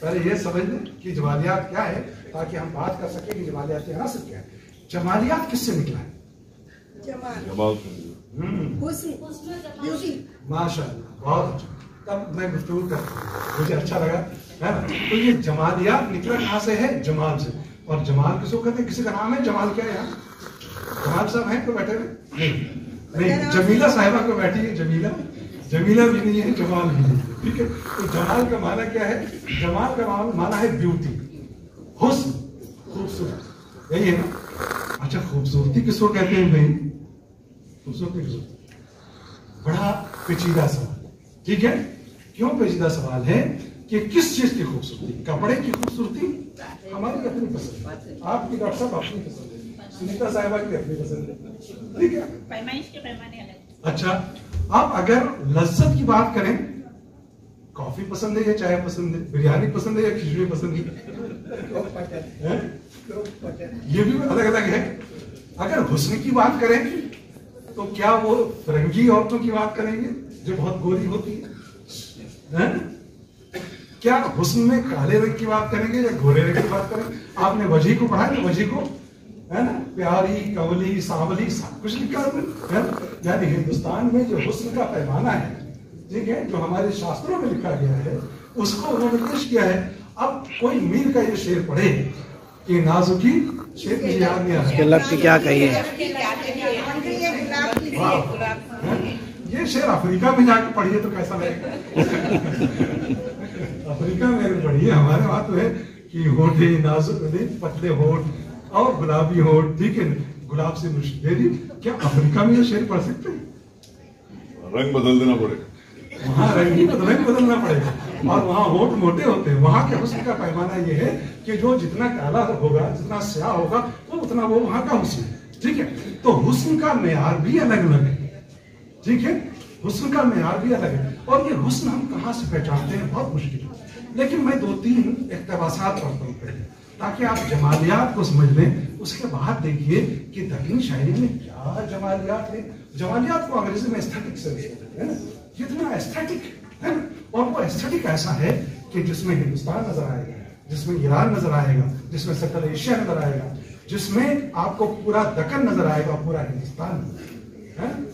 پہلے یہ سمجھ لیں کہ جمالیات کیا ہے تاکہ ہم بات کر سکیں کہ جمالیاتی عناصر کیا ہے. جمالیات کس سے نکلا ہے؟ جمال، حسن، بیوٹی. ماشاء اللہ، بہت اچھا. تب میں گفتگو کرتا ہوں، مجھے اچھا لگا ہے نا. تو یہ جمالیات نکلا کہاں سے ہے؟ جمال سے. اور جمال کس کو کہتے ہیں؟ کسی کا نام ہے جمال کیا ہے یہاں؟ جمال صاحب ہیں کوئی بیٹھے ہوئے؟ نہیں. جمیلہ صاحبہ کو بیٹھی ہے. جمیلہ بھی نہیں ہے، جمال بھی نہیں ہے. ٹھیک ہے. تو جمال کا معنی کیا ہے؟ جمال کا معنی ہے بیوٹی، حسن، خوبصورت. یہی ہے نا. اچھا، خوبصورتی کس کو کہتے ہیں بھائی؟ خوبصورتی کس کو؟ بڑا پیچیدہ سوال. ٹھیک ہے. کیوں پیچیدہ سوال ہے؟ کہ کس چیز کی خوبصورتی؟ کپڑے کی خوبصورتی ہماری اپنی پسند ہے، آپ کی ڈاکٹر صاحب اپنی پسند ہے، سنیتا صاحبہ کی اپنی پسند ہے. ٹھیک ہے. پیمائش کے پیمانے الگ. اچھا، آپ اگر لذت کی بات کریں، کافی پسند ہے یا چائے پسند ہے، بریانی پسند ہے یا کھچڑی پسند ہے، یہ بھی الگ الگ ہے. اگر حسن کی بات کریں تو کیا وہ فرنگی عورتوں کی بات کریں گے جو بہت گوری ہوتی ہے؟ کیا حسن میں کالے رنگ کی بات کریں گے یا گورے رنگ کی بات کریں گے؟ آپ نے وجہ کو پڑھا ہے؟ وجہ کو ہے نا، پیاری، کولی، سانولی، سب کچھ لکھا ہے. یعنی ہندوستان میں جو حسن کا پیمانہ ہے، ٹھیک ہے، جو ہمارے شاستروں میں لکھا گیا ہے، اس کو انہوں نے پیش کیا ہے. اب کوئی میر کا یہ شعر پڑھے کہ نازکی، شعر مجھے یاد نہیں آ رہا. لفظ کیا کہیے؟ یہ شعر افریقہ میں جا کے پڑھیے تو کیسا لگے گا؟ افریقہ میں پڑھیے. ہمارے وہاں تو ہے کہ ہونٹے نازک، پتلے ہونٹ اور گلابی ہونٹ، ٹھیک ہے، گلاب سے مشکل. کیا افریقہ میں یہ شعر پڑھ سکتے ہیں؟ رنگ بدل دینا پڑے گا. وہاں رنگ بدلنا پڑے گا اور وہاں ہونٹ موٹے ہوتے ہیں. وہاں کے حسن کا پیمانہ یہ ہے کہ جو جتنا کالا ہوگا، جتنا سیاہ ہوگا، وہ اتنا وہ وہاں کا حسن ہے. ٹھیک ہے. تو حسن کا معیار بھی الگ الگ ہے. ٹھیک ہے. حسن کا معیار بھی الگ ہے. اور یہ حسن ہم کہاں سے پہچانتے ہیں؟ بہت مشکل ہے. لیکن میں 2-3 اقتباسات پڑھتا ہوں پہلے تاکہ آپ جمالیات کو سمجھ لیں. اس کے بعد دیکھیے کہ دکنی شاعری میں کیا جمالیات ہے. جمالیات کو انگریزی میں ایستھیٹک سے کہتے ہیں. کتنا ایستھیٹک ہے. اور وہ ایستھیٹک ایسا ہے کہ جس میں ہندوستان نظر آئے گا، جس میں ایران نظر آئے گا، جس میں سنٹرل ایشیا نظر آئے گا، جس میں آپ کو پورا دکن نظر آئے گا، پورا ہندوستان.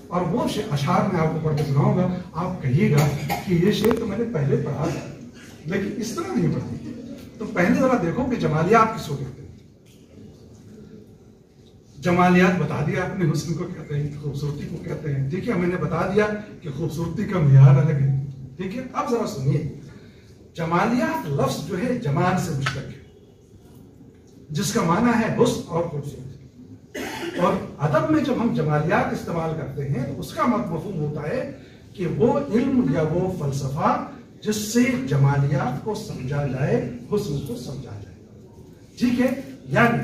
اور وہ اشعار میں آپ کو پڑھ کے سناؤں گا. آپ کہیے گا کہ یہ شعر تو میں نے پہلے پڑھا تھا لیکن اس طرح نہیں پڑھتی. تو پہلے ذرا دیکھو کہ جمالیات کس کو کہتے ہیں. جمالیات بتا دیا آپ نے، حسن کو کہتے ہیں، خوبصورتی کو کہتے ہیں. ٹھیک ہے. میں نے بتا دیا کہ خوبصورتی کا معیار الگ ہے. ٹھیک ہے. اب ذرا سنیے. جمالیات لفظ جو ہے جمال سے مشتق ہے، جس کا معنی ہے حسن اور خوبصورتی. اور ادب میں جب ہم جمالیات استعمال کرتے ہیں تو اس کا مفہوم ہوتا ہے کہ وہ علم یا وہ فلسفہ جس سے جمالیات کو سمجھا جائے، حسن کو سمجھا جائے. ٹھیک ہے. یعنی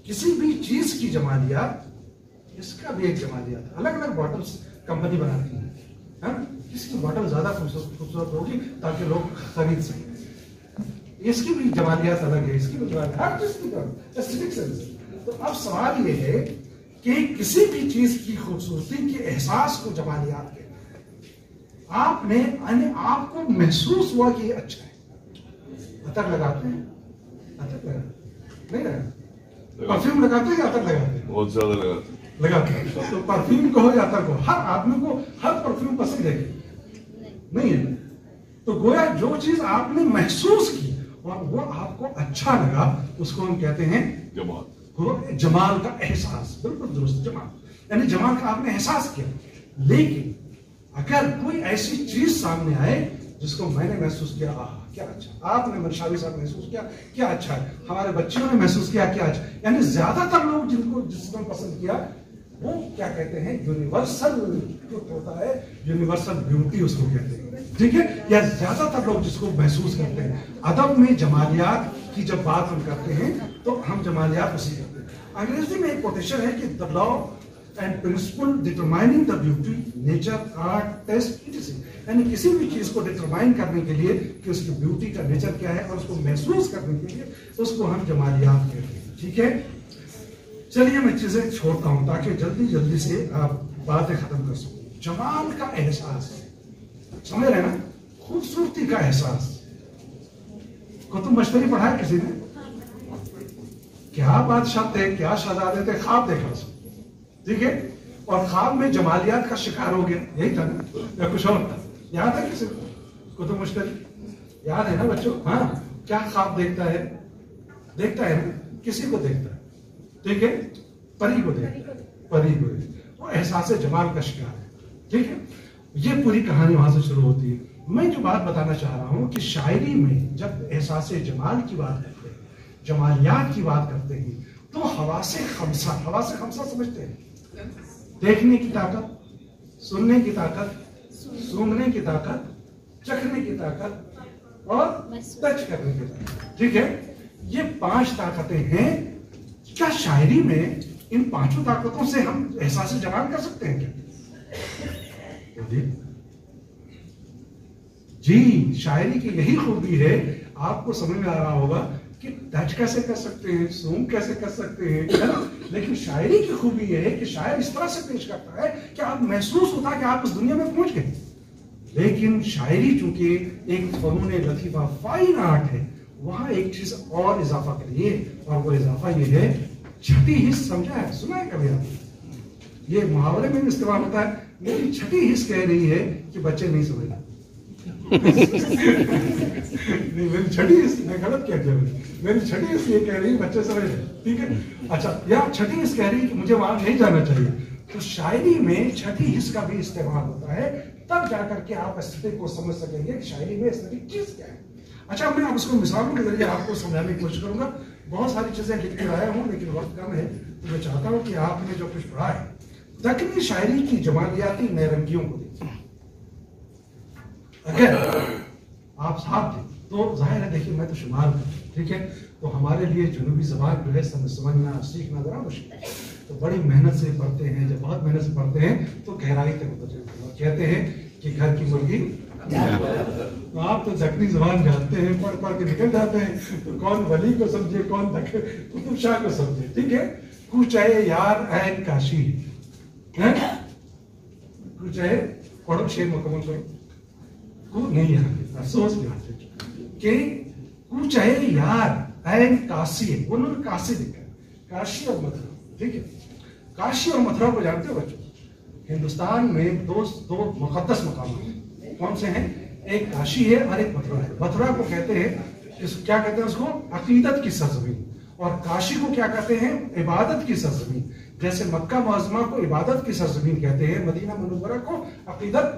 کسی بھی چیز کی جمالیات، اس کا بھی ایک جمالیات ہے. الگ الگ باٹلز کمپنی بناتی ہے. اس کی باٹل زیادہ خوبصورت ہوگی تاکہ لوگ خرید سکیں. اس کی بھی جمالیات الگ ہے، اس کی بھی جمالیات، ہر چیز کی ایسٹھیٹک سینس. تو اب سوال یہ ہے کہ کسی بھی چیز کی خوبصورتی کے احساس کو جمالیات کہتے ہیں. آپ نے آپ کو محسوس ہوا کہ یہ اچھا ہے. عطر لگاتے ہیں؟ عطر نہیں لگاتے. پرفیوم لگاتے ہیں یا عطر لگاتے ہیں؟ بہت زیادہ لگاتے ہیں. تو پرفیوم کو ہو یا عطر کو، ہر آدمی کو ہر پرفیوم پسند ہے نہیں ہے. تو گویا جو چیز آپ نے محسوس کی اور وہ آپ کو اچھا لگا، اس کو ہم کہتے ہیں جمال. جمال کا احساس. بالکل درست. جمال یعنی جمال کا آپ نے احساس کیا. لیکن اگر کوئی ایسی چیز سامنے آئے جس کو میں نے محسوس کیا، کیا اچھا، آپ نے منشاوی صاحب محسوس کیا کیا اچھا ہے، ہمارے بچوں نے محسوس کیا کیا اچھا، یعنی زیادہ تر لوگ جس کو پسند کیا، وہ کیا کہتے ہیں یونیورسل ٹروتھ ہوتا ہے، یونیورسل بیوٹی اس کو کہتے ہیں. ٹھیک ہے، یا زیادہ تر لوگ جس کو محسوس کرتے ہیں. ادب میں جمالیات کی جب بات ہم کرتے ہیں تو ہم جمالیات اسی کرتے ہیں. انگریزی میں ایک کوٹیشن ہے کہ the law and principle determining the beauty, nature, art, taste, etc. یعنی کسی بھی چیز کو ڈٹرمائن کرنے کے لیے کہ اس کی بیوٹی کا نیچر کیا ہے اور اس کو محسوس کرنے کے لیے اس کو ہم جمالیات کہتے ہیں. ٹھیک ہے، چلیے میں چیزیں چھوڑتا ہوں تاکہ جلدی جلدی سے آپ باتیں ختم کر سکوں. جمال کا احساس سمجھ رہے نا، خوبصورتی کا احساس. کتب مشتری پڑھا ہے کسی نے؟ کیا بادشاہ تھے، کیا شہزادے تھے، خواب دیکھا اس نے. ٹھیک ہے، اور خواب میں جمالیات کا شکار ہو گیا، یہی تھا نا یا کچھ اور تھا؟ یاد ہے کسی کو کتب مشتری؟ یاد ہے نا بچوں؟ ہاں، کیا خواب دیکھتا ہے؟ دیکھتا ہے نا، کسی کو دیکھتا ہے. ٹھیک ہے، پری کو دیکھتا ہے، پری کو دیکھتا ہے. وہ احساس جمال کا شکار ہے. ٹھیک ہے، یہ پوری کہانی وہاں سے شروع ہوتی ہے. میں جو بات بتانا چاہ رہا ہوں کہ شاعری میں جب احساس جمال کی بات کرتے ہیں، جمالیات کی بات کرتے ہیں، تو حواس خمسہ سمجھتے ہیں؟ دیکھنے کی طاقت، سننے کی طاقت، سونگنے کی طاقت، چکھنے کی طاقت اور ٹچ کرنے کی طاقت. ٹھیک ہے، یہ 5 طاقتیں ہیں. کیا شاعری میں ان 5 طاقتوں سے ہم احساس جمال کر سکتے ہیں کیا؟ جی، شاعری کی یہی خوبی ہے. آپ کو سمجھ میں آ رہا ہوگا کہ ٹچ کیسے کر سکتے ہیں، سونگ کیسے کر سکتے ہیں، لیکن شاعری کی خوبی یہ ہے کہ شاعر اس طرح سے پیش کرتا ہے کہ آپ محسوس ہوتا ہے کہ آپ اس دنیا میں پہنچ گئے. لیکن شاعری چونکہ ایک فنون لطیفہ، فائن آرٹ ہے، وہاں ایک چیز اور اضافہ کریے، اور وہ اضافہ یہ ہے چھٹی حس. سمجھا ہے، سنا ہے کبھی آپ؟ یہ محاورے میں بھی استعمال ہوتا ہے. میری چھٹی حس کہہ رہی ہے کہ بچے نہیں سمجھ رہے. نہیں، میری چھٹی حص، میں غلط کیا میری چھٹی حص یہ کہہ رہی ہے بچے سمجھ رہے. ٹھیک ہے، اچھا، یا چھٹی حص کہہ رہی ہے کہ مجھے وہاں نہیں جانا چاہیے. تو شاعری میں چھٹی حص کا بھی استعمال ہوتا ہے، تب جا کر کے آپ ایسٹیٹک کو سمجھ سکیں گے کہ شاعری میں ایسٹیٹک چیز کیا ہے. اچھا، میں اب اس کو مثالوں کے ذریعے آپ کو سمجھانے کی کوشش کروں گا. بہت ساری چیزیں لکھ کے آیا ہوں لیکن وقت کم ہے، تو میں چاہتا ہوں کہ آپ نے جو کچھ پڑھا ہے دکنی شاعری کی جمالیاتی نیرنگیوں کو دیکھیں. اگر آپ صاحب تھے تو ظاہر ہے، دیکھیے میں تو شمال کا، ٹھیک ہے، تو ہمارے لیے جنوبی زبان جو ہے سمجھنا سیکھنا ذرا مشکل ہے. تو بڑی محنت سے پڑھتے ہیں. جب بہت محنت سے پڑھتے ہیں تو گہرائی تک اتر جاتے ہیں اور کہتے ہیں کہ گھر کی مرغی. تو آپ تو دکنی زبان جانتے ہیں، پڑھ پڑھ کے نکل جاتے ہیں. تو کون ولی کو سمجھے، کون قطب شاہ کو سمجھے. ٹھیک ہے، کوچے یار عین کاشی، کوچے پڑھو، شعر مکمل کرو. نہیں یہاں افسوس کہ کوچے یار عین کاشی ہے، انہوں نے کاشی لکھا ہے، کاشی اور متھرا. ٹھیک ہے، کاشی اور متھرا کو جانتے ہو بچوں؟ ہندوستان میں دو مقدس مقامات ہیں. کون سے ہیں؟ ایک کاشی ہے اور ایک متھرا ہے. متھرا کو کہتے ہیں، کیا کہتے ہیں اس کو؟ عقیدت کی سرزمین. اور کاشی کو کیا کہتے ہیں؟ عبادت کی سرزمین. جیسے مکہ معظمہ کو عبادت کی سرزمین کہتے ہیں، مدینہ منورہ کو عقیدت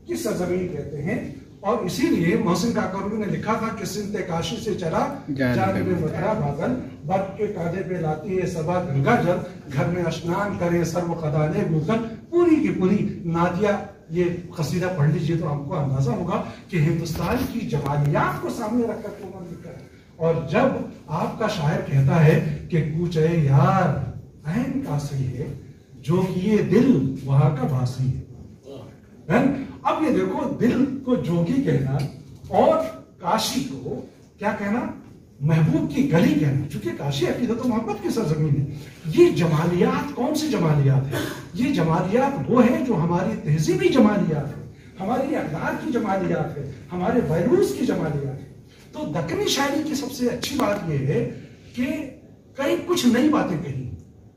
کی سرزمین کہتے ہیں. اور اسی لیے محسن کاکڑوی نے لکھا تھا کہ سمت کاشی سے چلا جانب متھرا بادل، برف کے کاندھے پہ لاتی ہے صبا گنگا جل، گھر میں اشنان کرے سرو خدانے گوگل. پوری کی پوری نادیہ یہ قصیدہ پڑھ لیجئے تو آپ کو اندازہ ہوگا کہ ہندوستان کی جمالیات کو سامنے رکھ کر انہوں نے لکھا ہے. اور جب آپ کا شاعر کہتا ہے کہ کوچے یار عین کاشی ہے، جو کہ یہ دل وہاں کا باسی ہے. اب یہ دیکھو، دل کو جوگی کہنا اور کاشی کو کیا کہنا؟ محبوب کی گلی کہنا، چونکہ کاشی عقیدت و محبت کی سرزمین ہے. یہ جمالیات کون سی جمالیات ہیں؟ یہ جمالیات وہ ہیں جو ہماری تہذیبی جمالیات ہیں، ہماری اقدار کی جمالیات ہے، ہمارے ویروز کی جمالیات ہے. تو دکنی شاعری کی سب سے اچھی بات یہ ہے کہ کئی کچھ نئی باتیں کہی،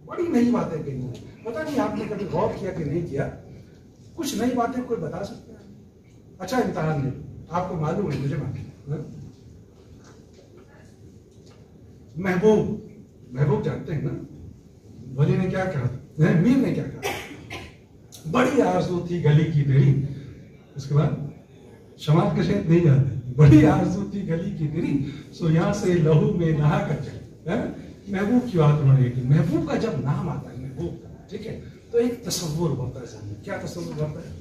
بڑی نئی باتیں کہی. پتہ نہیں آپ نے کبھی غور کیا کہ نہیں کیا، کچھ نئی باتیں کوئی بتا سکتا ہے؟ اچھا امتحان لے، آپ کو معلوم ہے، مجھے معلوم ہے. محبوب جانتے ہیں نا، ولی نے کیا کہا، میر نے کیا کہا؟ بڑی آرزو تھی گلی کی تیری. اس کے بعد شمال کا شعر نہیں جانتے. بڑی آرزو تھی گلی کی تیری، سو یہاں سے لہو میں نہا کر چلے. محبوب کی بات انہوں نے کی. محبوب کا جب نام آتا ہے، محبوب کا، ٹھیک ہے، تو ایک تصور ہوتا ہے ذہن میں. کیا تصور ہوتا ہے؟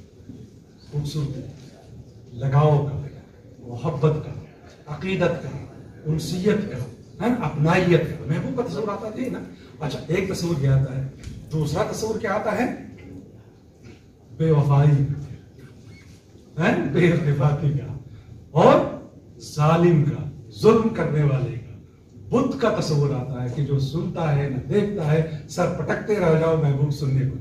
خوبصورتی، محبت کا, عقیدت کا, انسیت کا, اپنائیت کا. محبوب کا تصور آتا تھی نا. اچھا ایک تصور کیا آتا ہے, دوسرا تصور کیا آتا ہے؟ بے وفائی, بے اتفاقی کا, اور ظالم کا, ظلم کرنے والے کا. بدھ کا تصور آتا ہے کہ جو سنتا ہے نہ دیکھتا ہے, سر پٹکتے رہ جاؤ محبوب سننے کو.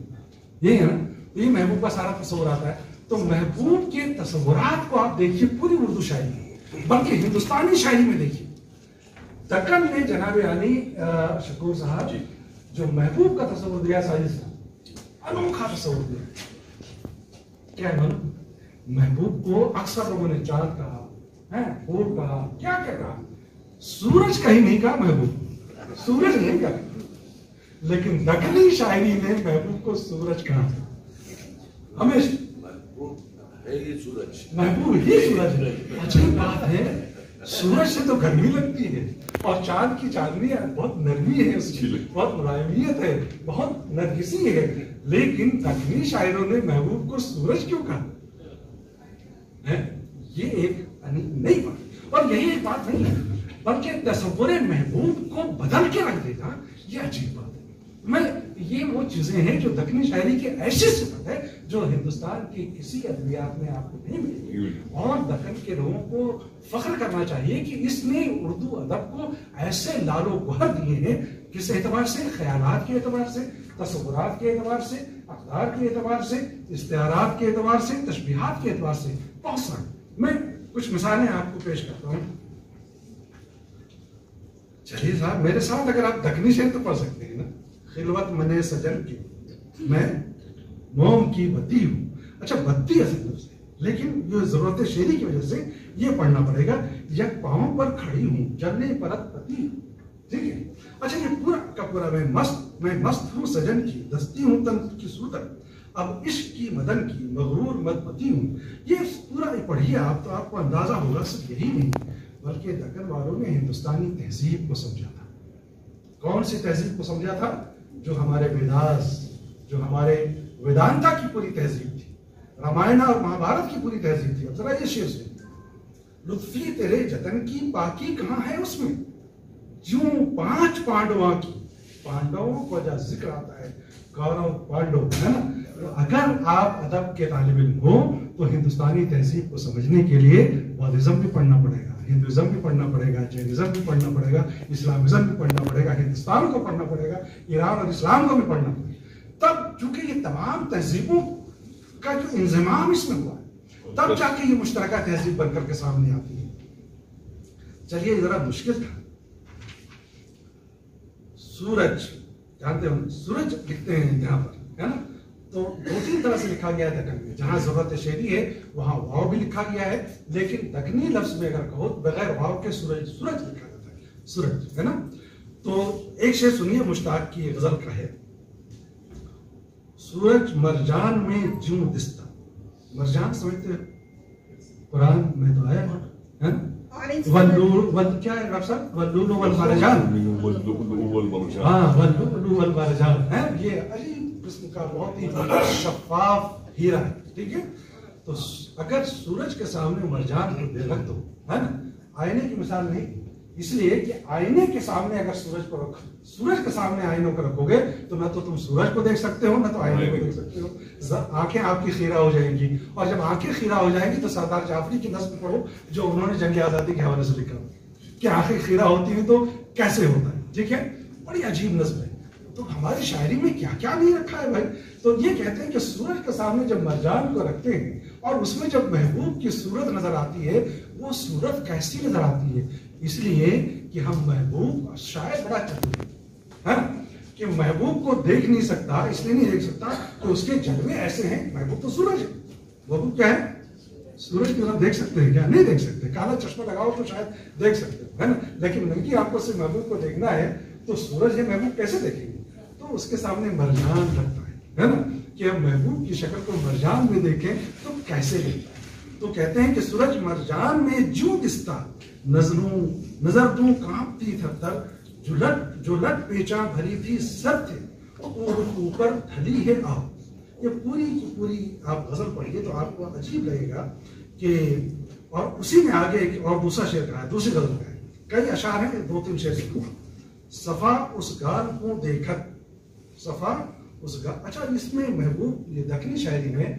یہی ہے نا, یہ محبوب کا سارا تصور آتا ہے. تو محبوب کے تصورات کو آپ دیکھیے پوری اردو شاعری میں, بلکہ ہندوستانی شاعری میں دیکھیے. دکن میں جناب علی شکور صاحب جو محبوب کا تصور دیا, ساجد صاحب انوکھا تصور دیا. کیا ہے محبوب کو اکثر لوگوں نے چاند کہا, پھول کہا, کیا کیا کہا, سورج کہیں نہیں کہا محبوب, سورج نہیں کہا. لیکن دکنی شاعری نے محبوب کو سورج کہا. ہمیشہ محبوب ہی سورج ہے. عجیب بات ہے, سورج سے تو گرمی لگتی ہے, اور چاند کی چاندنی بہت نرمی ہے, اس کی بہت ملائمیت ہے, بہت نرگسی ہے. لیکن دکنی شاعروں نے محبوب کو سورج کیوں کہا؟ یہ ایک نئی بات, اور یہی ایک بات نہیں ہے, بلکہ تصور محبوب کو بدل کے رکھ دینا یہ عجیب بات ہے. یہ وہ چیزیں ہیں جو دکنی شاعری کی ایسی صفت ہے جو ہندوستان کی کسی ادبیات میں آپ کو نہیں ملے گی. اور دکن کے لوگوں کو فخر کرنا چاہیے کہ اس نے اردو ادب کو ایسے لال و گوہر دیے ہیں, کس اعتبار سے؟ خیالات کے اعتبار سے, تصورات کے اعتبار سے, اقدار کے اعتبار سے, استعارات کے اعتبار سے, تشبیہات کے اعتبار سے, بہت سارے. میں کچھ مثالیں آپ کو پیش کرتا ہوں. چلیے صاحب میرے ساتھ اگر آپ دکنی شعر تو پڑھ سکتے ہیں نا. خلوت منے سجن کی میں موم کی بتی ہوں. اچھا بتی اصل لفظ ہے, لیکن یہ ضرورت شعری کی وجہ سے یہ پڑھنا پڑے گا. یک پاؤں پر کھڑی ہوں جلنے پرت پتی ہوں. ٹھیک ہے. اچھا یہ پورا کا پورا میں مست ہوں سجن کی, دستی ہوں تن کی صورت, اب عشق کی مدن کی مغرور مدمتی ہوں. یہ پورا پڑھیے آپ تو آپ کو اندازہ ہوگا. صرف یہی نہیں بلکہ دکن والوں نے ہندوستانی تہذیب کو سمجھا تھا. کون سی تہذیب کو سمجھا تھا؟ جو ہمارے ویداس, جو ہمارے ویدانتا کی پوری تہذیب تھی, رامائن اور مہابھارت کی پوری تہذیب تھی. اب ذرا یہ شعر سنیے. لطفی تیرے جتن کی پاکی کہاں ہے اس میں, جوں 5 پانڈواں کی. پانڈووں کو جب ذکر آتا ہے کورو پانڈو, ہے نا. اگر آپ ادب کے طالب علم ہو تو ہندوستانی تہذیب کو سمجھنے کے لیے بودھزم بھی پڑھنا پڑے گا, ہندوازم بھی پڑھنا پڑے گا, جینزم بھی پڑھنا پڑے گا, اسلامزم بھی پڑھنا پڑے گا, ہندوستان کو پڑھنا پڑے گا, ایران اور اسلام کو بھی پڑھنا پڑے گا. تب چونکہ یہ تمام تہذیبوں کا جو انضمام اس میں ہوا ہے, تب جا کے یہ مشترکہ تہذیب بن کر کے سامنے آتی ہے. چلیے ذرا مشکل تھا. سورج جانتے ہو, سورج لکھتے ہیں یہاں پر, ہے نا. تو 2-3 طرح سے لکھا گیا ہے دکن میں. جہاں ضرورت شعری ہے وہاں واو بھی لکھا گیا ہے, لیکن دکنی لفظ میں اگر کہو بغیر واو کے سورج سورج لکھا جاتا ہے, سورج, ہے نا. تو ایک شعر سنیے مشتاق کی غزل کا ہے. سورج مرجان میں جوں دستا. مرجان سمجھتے ہیں, قرآن میں تو آیا ہے نا. کیا ہے ڈاکٹر صاحب؟ واللؤلؤ والمرجان. ہاں واللؤلؤ والمرجان ہے. یہ عجیب قسم کا بہت ہی شفاف ہیرا ہے. ٹھیک ہے. تو اگر سورج کے سامنے مرجان کو دے رکھ دو, ہے نا, آئینے کی مثال نہیں, اس لیے کہ آئینے کے سامنے اگر سورج کو رکھو, سورج کے سامنے آئینوں کو رکھو گے تو نہ تو تم سورج کو دیکھ سکتے ہو نہ تو آئینے کو دیکھ سکتے ہو. آنکھیں آپ کی خیرہ ہو جائیں گی, اور جب آنکھیں خیرہ ہو جائیں گی تو سردار جعفری کی نظم پڑھو جو انہوں نے جنگ آزادی کے حوالے سے لکھا کہ آنکھیں خیرہ ہوتی ہیں تو کیسے ہوتا ہے. ٹھیک ہے. بڑی عجیب نظم ہے. تو ہماری شاعری میں کیا کیا نہیں رکھا ہے بھائی. تو یہ کہتے ہیں کہ سورج کے سامنے جب مرجان کو رکھتے ہیں اور اس میں جب محبوب کی صورت نظر آتی ہے, وہ صورت کیسی نظر آتی ہے؟ اس لیے کہ ہم محبوب شاید بڑا چاہتے ہیں کہ محبوب کو دیکھ نہیں سکتا, اس لیے نہیں دیکھ سکتا کہ اس کے جلوے ایسے ہیں. محبوب تو سورج ہے. محبوب کیا ہے؟ سورج کی طرف دیکھ سکتے ہیں کیا؟ نہیں دیکھ سکتے. کالا چشمہ لگاؤ تو شاید دیکھ سکتے ہیں, ہے نا. لیکن ننگی آپ کو صرف محبوب کو دیکھنا ہے تو سورج ہے, محبوب کیسے دیکھیں گے؟ تو اس کے سامنے مرجان رکھتا ہے نا, کہ ہم محبوب کی شکل کو مرجان میں دیکھیں تو کیسے دیکھتا ہے. تو کہتے ہیں کہ سورج مرجان میں جو دستا, نظر دوں کانپتی تھر تھر, جو لٹ پیچاں بھری تھی سر تھے اوپر ڈھلی ہے آب. یہ پوری کی پوری آپ غزل پڑھیے تو آپ کو عجیب لگے گا کہ اور اسی میں آگے ایک اور دوسرا شعر کہا ہے، دوسری غزل کا ہے، کئی اشعار ہیں، 2-3 شعر لکھوں گا. صفا اس گال کو دیکھت، صفا اس گال. اچھا اس میں محبوب یہ دکنی شاعری میں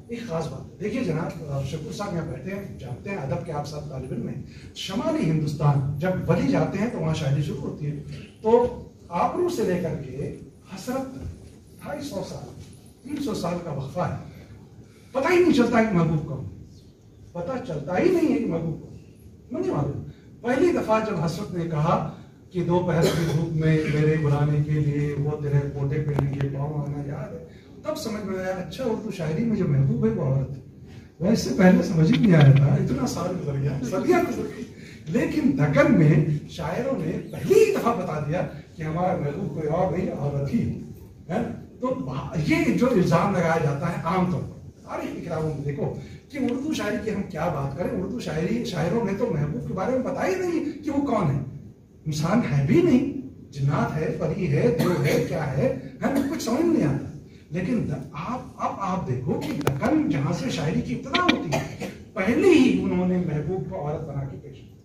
ایک خاص بات ہے. دیکھیے جناب شکور صاحب یہاں بیٹھے ہیں، جانتے ہیں ادب کے آپ سب طالب علم ہیں. شمالی ہندوستان جب ولی جاتے ہیں تو وہاں شاعری شروع ہوتی ہے. تو آبرو سے لے کر کے حسرت 250 سال 300 سال کا وقفہ ہے. پتہ ہی نہیں چلتا کہ محبوب کون، پتہ چلتا ہی نہیں ہے کہ محبوب کون، نہیں معلوم. پہلی دفعہ جب حسرت نے کہا کہ دوپہر کی دھوپ میں میرے بلانے کے لیے وہ تیرے کوٹے پہ لیں پاؤں آنا یاد ہے، تب سمجھ میں آیا اچھا اردو شاعری میں جو محبوب ہے وہ عورت ہے. میں اس سے پہلے سمجھ ہی نہیں آیا تھا، اتنا سال گزر گیا، صدیاں گزر گئی. لیکن دکن میں شاعروں نے پہلی دفعہ بتا دیا کہ ہمارا محبوب کوئی اور نہیں عورت ہی ہے. تو یہ جو الزام لگایا جاتا ہے عام طور پر تاریخ کی کتابوں میں دیکھو کہ اردو شاعری کی ہم کیا بات کریں، اردو شاعروں نے تو محبوب کے بارے میں بتایا ہی نہیں کہ وہ کون ہے. انسان ہے بھی نہیں، جنات ہے، پری ہے، دیو ہے، کیا ہے، ہمیں کچھ سمجھ نہیں آتا. لیکن اب آپ دیکھو کہ دکن جہاں سے شاعری کی ابتدا ہوتی ہے پہلے ہی انہوں نے محبوب کو عورت بنا کے پیش کیا.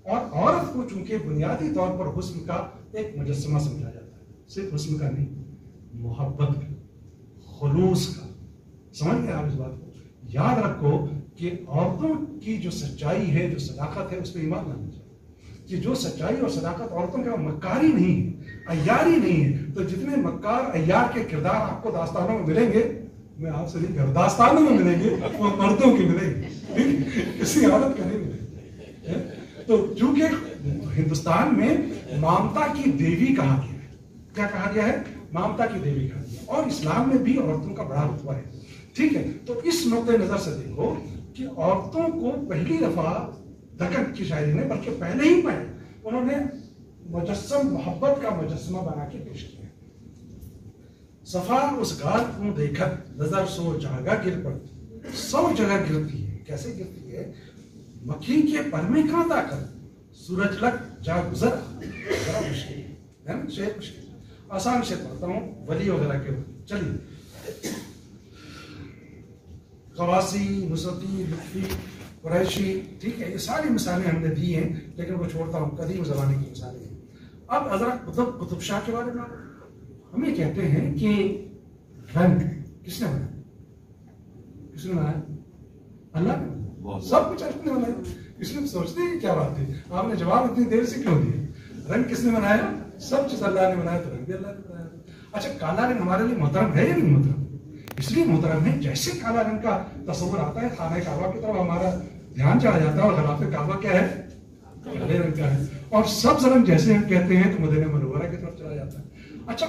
اور عورت کو چونکہ بنیادی طور پر حسن کا ایک مجسمہ سمجھا جاتا ہے، صرف حسن کا نہیں، محبت کا، خلوص کا. سمجھ گئے آپ اس بات کو؟ یاد رکھو کہ عورتوں کی جو سچائی ہے، جو صداقت ہے، اس پہ ایمان لانا چاہیے کہ جو سچائی اور صداقت عورتوں کا مکاری نہیں ہے، عیاری نہیں ہے. تو جتنے مکار عیار کے کردار آپ کو داستانوں میں ملیں گے، میں آپ سے نہیں کہہ رہا داستانوں میں ملیں گے، وہ مردوں کے ملیں گے، کسی عورت کا نہیں ملیں گے. تو چونکہ ہندوستان میں مامتا کی دیوی کہا گیا ہے، کیا کہا گیا ہے؟ مامتا کی دیوی کہا گیا. اور اسلام میں بھی عورتوں کا بڑا رتبہ ہے. ٹھیک ہے، تو اس نقطۂ نظر سے دیکھو کہ عورتوں کو پہلی دفعہ دکن کی شاعری نے، بلکہ پہلے ہی انہوں نے مجسم، محبت کا مجسمہ بنا کے پیش کیا. صفا اس گال کو دیکھت، نظر سو جگہ گر پڑتی، 100 جگہ گرتی ہے. کیسے گرتی ہے؟ مکھی کے پر میں کہاں طاقت، سورج لگ جا گزر. بڑا مشکل ہے نا، شعر مشکل. آسان شعر پڑھتا ہوں ولی وغیرہ کے. چلیے، قواسی، نصرتی، لطفی، قریشی، ٹھیک ہے، یہ ساری مثالیں ہم نے دی ہیں، لیکن وہ چھوڑتا ہوں، قدیم زمانے کی مثالیں ہیں. اب حضرت قطب شاہ کے بارے میں ہم یہ کہتے ہیں کہ رنگ کس نے بنایا؟ کس نے بنایا؟ اللہ نے بنایا. سب کچھ اس نے بنایا. اس نے سوچتے ہیں کیا بات ہے، آپ نے جواب اتنی دیر سے کیوں دیا؟ رنگ کس نے بنایا؟ سب چیز اللہ نے بنایا، تو رنگ بھی اللہ نے بنایا. اچھا کالا رنگ ہمارے لیے محترم ہے یا نہیں محترم؟ اس لیے محترم ہے جیسے کالا رنگ کا تصور آتا ہے خانہ کعبہ کی طرف ہمارا دھیان چلا جاتا ہے، اور غلاف کعبہ کیا ہے؟ کالے رنگ کا ہے. اور سبز رنگ جیسے ہم کہتے ہیں تو مدینہ منورہ کی طرف چلا جاتا ہے. اچھا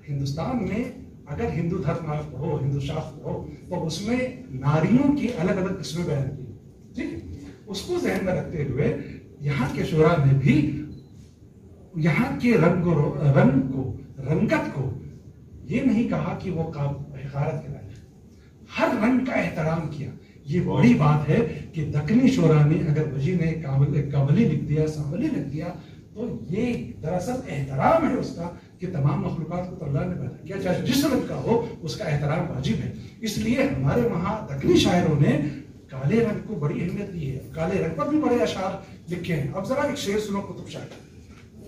ہندوستان میں اگر ہندو دھرم آپ پڑھو، ہندو شاستر پڑھو، تو اس میں ناریوں کی الگ الگ قسمیں بیان کی، ٹھیک ہے. اس کو ذہن میں رکھتے ہوئے یہاں کے شعراء نے بھی یہاں کے رنگت کو یہ نہیں کہا کہ وہ حقارت کے لائق، ہر رنگ کا احترام کیا. یہ بڑی بات ہے کہ دکنی شعراء نے اگر وجی نے کاملی لکھ دیا، سانولی لکھ دیا، تو یہ دراصل احترام ہے اس کا کہ تمام مخلوقات کو اللہ نے پیدا کیا، چاہے جس رنگ کا ہو اس کا احترام واجب ہے. اس لیے ہمارے وہاں دکنی شاعروں نے کالے رنگ کو بڑی اہمیت دی ہے، کالے رنگ پر بھی بڑے اشعار لکھے ہیں. اب ذرا ایک شعر سنو قطب شاہ کا.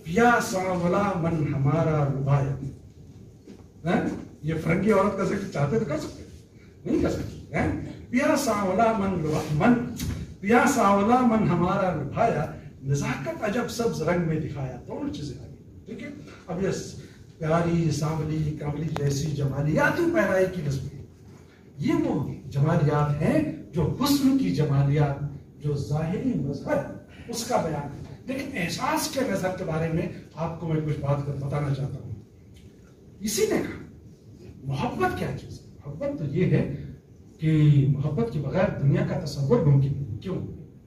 پیا سانولا من ہمارا لبایا. یہ فرنگی عورت کا ذکر چاہتے تو کر سکتے، نہیں کر سکتے. پیا سانولا پیا سانولا من ہمارا لبایا، نزاکت عجب سبز رنگ میں دکھایا. دونوں چیزیں آ گئی، ٹھیک ہے. اب یہ پیاری، سانولی، کملی جیسی جمالیات پیرائی کی نسبت، یہ وہ جمالیات ہیں جو حسن کی جمالیات، جو ظاہری مظہر اس کا بیان ہے. لیکن احساس کے نظر کے بارے میں آپ کو میں کچھ بات بتانا چاہتا ہوں. اسی نے کہا محبت کیا چیز ہے؟ محبت تو یہ ہے کہ محبت کے بغیر دنیا کا تصور ممکن نہیں. کیوں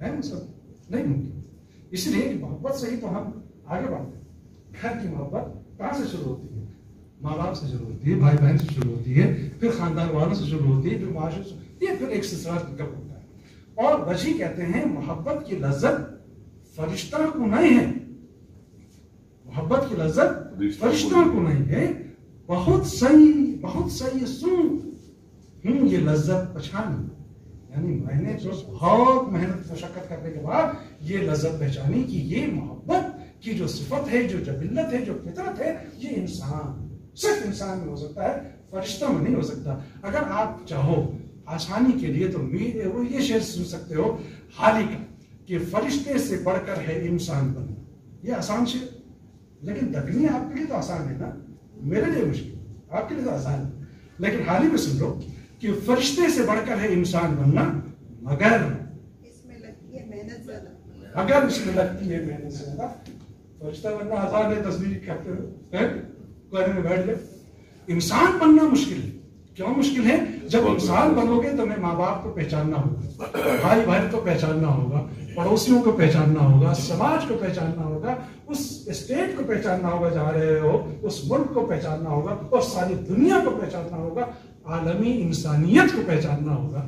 ہے؟ نہیں ممکن. اس لیے کہ محبت سے ہی تو ہم آگے بڑھتے ہیں. گھر کی محبت کہاں سے شروع ہوتی ہے؟ ماں باپ سے شروع ہوتی ہے، بھائی بہن سے شروع ہوتی ہے، پھر خاندان والوں سے شروع ہوتی ہے، پھر معاشرے سے، یہ پھر ایک سلسلہ نکل ہوتا ہے. اور وجی کہتے ہیں محبت کی لذت فرشتہ کو نہیں ہے، محبت کی لذت فرشتہ کو نہیں ہے. بہت صحیح سن یہ لذت پچھانی. یعنی میں نے جو بہت محنت مشقت کرنے کے بعد یہ لذت پہچانی کہ یہ محبت کی جو صفت ہے، جو جبلت ہے، جو فطرت ہے، یہ انسان، صرف انسان میں ہو سکتا ہے، فرشتہ میں نہیں ہو سکتا۔ اگر آپ چاہو آسانی کے لیے تو یہ شعر سن سکتے ہو حالی کا کہ فرشتے سے بڑھ کر ہے انسان بننا، یہ آسان شعر، لیکن دکنی آپ کے لیے تو آسان ہے نا، میرے لیے مشکل، آپ کے لیے تو آسان ہے، لیکن حالی میں سن لو کہ فرشتے سے بڑھ کر ہے انسان بننا، مگر اس میں لگتی ہے محنت زیادہ، اگر اس میں لگتی ہے محنت زیادہ۔ فرشتہ بننا آسان ہے، تصویر کرتے ہوئے کونے میں بیٹھ جائے، انسان بننا مشکل ہے۔ کیوں مشکل ہے؟ جب انسان بنو گے تو میں ماں باپ کو پہچاننا ہوگا، بھائی بہن کو پہچاننا ہوگا، پڑوسیوں کو پہچاننا ہوگا، سماج کو پہچاننا ہوگا، اس اسٹیٹ کو پہچاننا ہوگا جہاں رہے ہو، اس ملک کو پہچاننا ہوگا، اور ساری دنیا کو پہچاننا ہوگا، عالمی انسانیت کو پہچاننا ہوگا،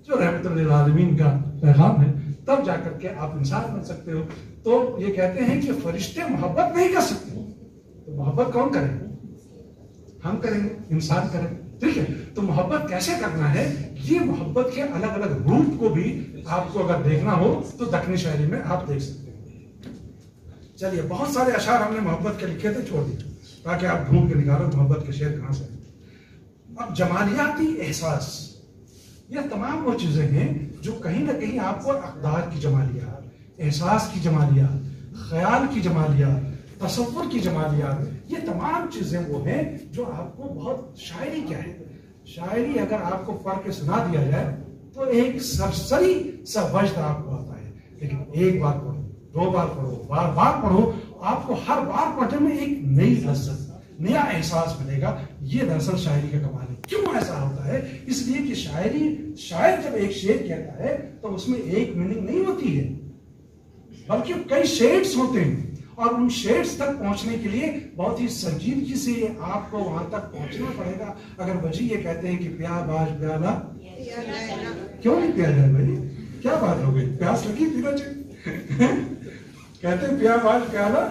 جو رحمت للعالمین کا پیغام ہے، تب جا کر کے آپ انسان بن سکتے ہو۔ تو یہ کہتے ہیں کہ فرشتے محبت نہیں کر سکتے، تو محبت کون کرے گا؟ ہم کریں گے، انسان کریں گے، ٹھیک ہے؟ تو محبت کیسے کرنا ہے، یہ محبت کے الگ الگ روپ کو بھی آپ کو اگر دیکھنا ہو تو دکنی شاعری میں آپ دیکھ سکتے ہیں۔ چلیے، بہت سارے اشعار ہم نے محبت کے لکھے تھے، چھوڑ دیے تاکہ آپ ڈھونڈ کے نکالو محبت کے شعر کہاں سے۔ اب جمالیاتی احساس، یہ تمام وہ چیزیں ہیں جو کہیں نہ کہیں آپ کو اقدار کی جمالیات، احساس کی جمالیات، خیال کی جمالیات، تصور کی جمالیات، یہ تمام چیزیں وہ ہیں جو آپ کو بہت، شاعری کیا ہے؟ شاعری اگر آپ کو پڑھ کے سنا دیا جائے تو ایک سرسری سا وجد آپ کو آتا ہے، لیکن ایک بار پڑھو، دو بار پڑھو، بار بار پڑھو، آپ کو ہر بار پڑھنے میں ایک نئی لذت، نیا احساس ملے گا۔ یہ دراصل شاعری کا کمال ہے۔ کیوں ایسا ہوتا ہے؟ اس لیے کہ شاعر جب ایک شعر کہتا ہے تو اس میں ایک میننگ نہیں ہوتی ہے، بلکہ کئی شیڈز ہوتے ہیں، اور ان شیڈز تک پہنچنے کے لیے بہت ہی سنجیدگی سے آپ کو وہاں تک پہنچنا پڑے گا۔ اگر وجہ یہ کہتے ہیں کہ پیا باز پیالہ، کیوں نہیں پیا جائے بھائی؟ کیا بات ہو گئی؟ پیاس لگی پینا چاہیے، کہتے ہیں پیا باز پیالہ،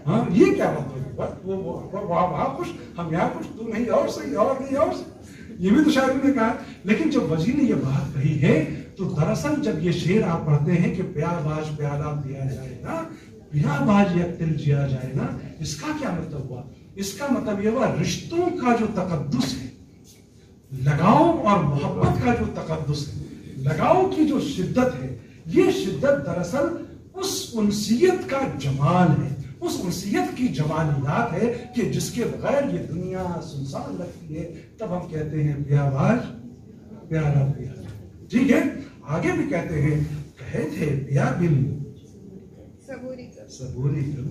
ہاں یہ کیا بات ہوگی؟ وہاں خوش، ہم یہاں خوش، تو نہیں اور صحیح، اور نہیں اور صحیح، یہ بھی تو شاعر نے کہا۔ لیکن جب وزیر نے یہ بات کہی ہے تو دراصل جب یہ شعر آپ پڑھتے ہیں کہ پیا باز پیالہ پیا جائے نا، پیا باز یک دل جیا جائے نا، اس کا کیا مطلب ہوا؟ اس کا مطلب یہ ہوا رشتوں کا جو تقدس ہے، لگاؤ اور محبت کا جو تقدس ہے، لگاؤ کی جو شدت ہے، یہ شدت دراصل اس انسیت کا جمال ہے، اس انسیت کی جمالیات ہے کہ جس کے بغیر یہ دنیا سنسان لگتی ہے۔ تب ہم کہتے ہیں پیا باز پیالہ پیا، ٹھیک ہے؟ آگے بھی کہتے ہیں، کہے تھے پیا بن صبوری کر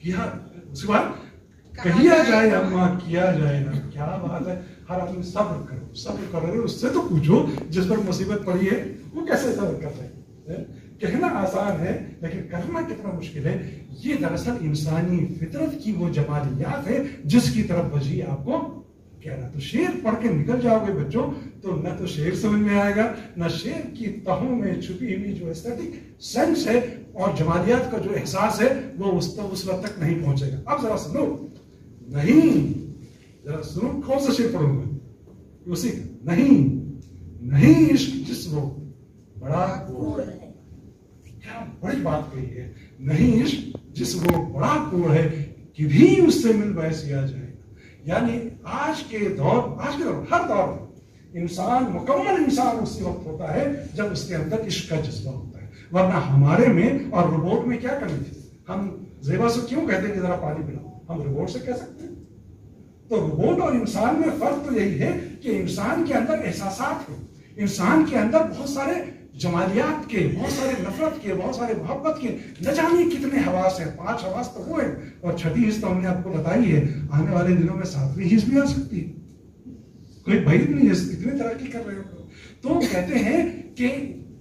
کیا، اس کے بعد کہیا جائے اما کیا جائے نا، کیا بات ہے؟ ہر آدمی صبر کرو، صبر کر رہے، اس سے تو پوچھو جس پر مصیبت پڑی ہے وہ کیسے صبر کر رہے ہیں؟ کہنا آسان ہے لیکن کرنا کتنا مشکل ہے۔ یہ دراصل انسانی فطرت کی وہ جمالیات ہے جس کی طرف وجہ آپ کو کہنا۔ تو شعر پڑھ کے نکل جاؤ گے بچوں تو نہ تو شعر سمجھ میں آئے گا، نہ شعر کی تہوں میں چھپی ہوئی جو ایسٹیٹک سینس ہے اور جمالیات کا جو احساس ہے وہ اس وقت تک نہیں پہنچے گا۔ اب ذرا سنو، نہیں ذرا سنو، کون سا شعر پڑھوں گا؟ اسی نہیں عشق جس وہ بڑا کوڑ ہے، کیا بڑی بات کہی ہے، نہیں عشق جس وہ بڑا کوڑ ہے کہ بھی اس سے مل بحث آ جائے۔ یعنی آج کے دور ہر دور میں انسان، مکمل انسان اسی وقت ہوتا ہے جب اس کے اندر عشق کا جذبہ ہوتا ہے، ورنہ ہمارے میں اور روبوٹ میں کیا کمی تھی؟ ہم زیبا سے کیوں کہتے ہیں کہ ذرا پانی پلاؤ؟ ہم روبوٹ سے کہہ سکتے ہیں؟ تو روبوٹ اور انسان میں فرق تو یہی ہے کہ انسان کے اندر احساسات ہیں، انسان کے اندر بہت سارے جمالیات کے، بہت سارے نفرت کے، بہت سارے محبت کے، نہ جانے کتنے حواس ہیں۔ 5 حواس تو وہ ہیں، اور 6ٹھی حص تو ہم نے آپ کو بتائی ہے، آنے والے دنوں میں 7ویں حص بھی آ سکتی ہے، کوئی بعید نہیں ہے، اتنی ترقی کر رہے ہو۔ تو کہتے ہیں کہ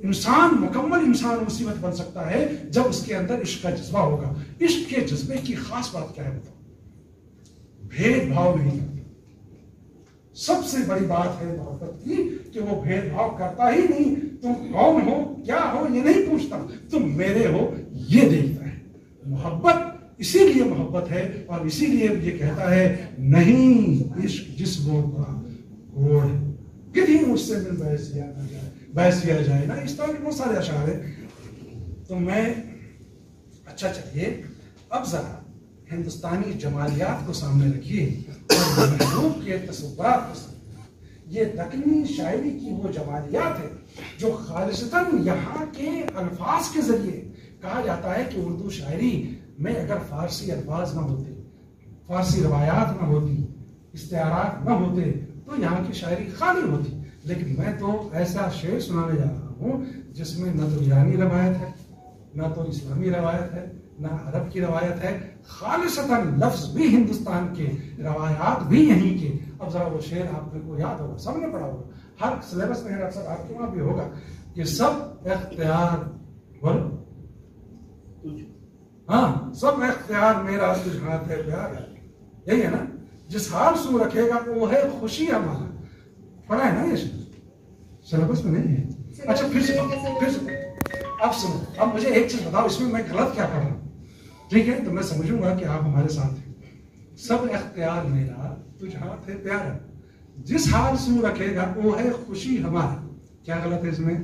انسان، مکمل انسان اسی وقت بن سکتا ہے جب اس کے اندر عشق کا جذبہ ہوگا۔ عشق کے جذبے کی خاص بات کیا ہے بتاؤ؟ بھید بھاؤ نہیں کرتا۔ سب سے بڑی بات ہے محبت کی کہ وہ بھید بھاؤ کرتا ہی نہیں، تم کون ہو، کیا ہو، یہ نہیں پوچھتا، تم میرے ہو یہ دیکھتا ہے۔ محبت اسی لیے محبت ہے، اور اسی لیے یہ کہتا ہے نہیں عشق جس وہ بڑا کوڑ ہے، کتنی مجھ سے مل بحث کیا جائے نا، اس طرح کے بہت سارے اشعار ہیں. تو میں اچھا چلیے اب ذرا ہندوستانی جمالیات کو سامنے رکھیے اور محبوب کے تصورات کو سامنے. یہ دکنی شاعری کی وہ جمالیات ہے جو خالصتاً یہاں کے الفاظ کے ذریعے کہا جاتا ہے کہ اردو شاعری میں اگر فارسی الفاظ نہ ہوتے، فارسی روایات نہ ہوتی، استعارات نہ ہوتے تو یہاں کی شاعری خالی ہوتی. لیکن میں تو ایسا شعر سنانے جا رہا ہوں جس میں نہ تو ایرانی روایت ہے، نہ تو اسلامی روایت ہے، نہ عرب کی روایت ہے، خالصتاً لفظ بھی ہندوستان کے، روایات بھی یہیں کے. اب ذرا وہ شعر آپ کو یاد ہوگا، سب نے پڑھا ہوگا، ہر سلیبس میں ہے، اکثر آپ کے وہاں بھی ہوگا کہ سب اختیار بولو، ہاں سب اختیار میرا تجھ ہاتھ ہے پیار ہے، یہی ہے نا. جس حال سو رکھے گا وہ ہے خوشی ہمارا. پڑھا ہے نا یہ سلیبس میں نہیں ہے. اچھا پھر سے اب سنو، اب مجھے ایک چیز بتاؤ اس میں میں غلط کیا پڑھ رہا ہوں. ٹھیک ہے تو میں سمجھوں گا کہ آپ ہمارے ساتھ ہیں. سب اختیار میرا تجھ ہاتھ ہے پیارا، جس حال سو رکھے گا وہ ہے خوشی ہمارا. کیا غلط ہے اس میں؟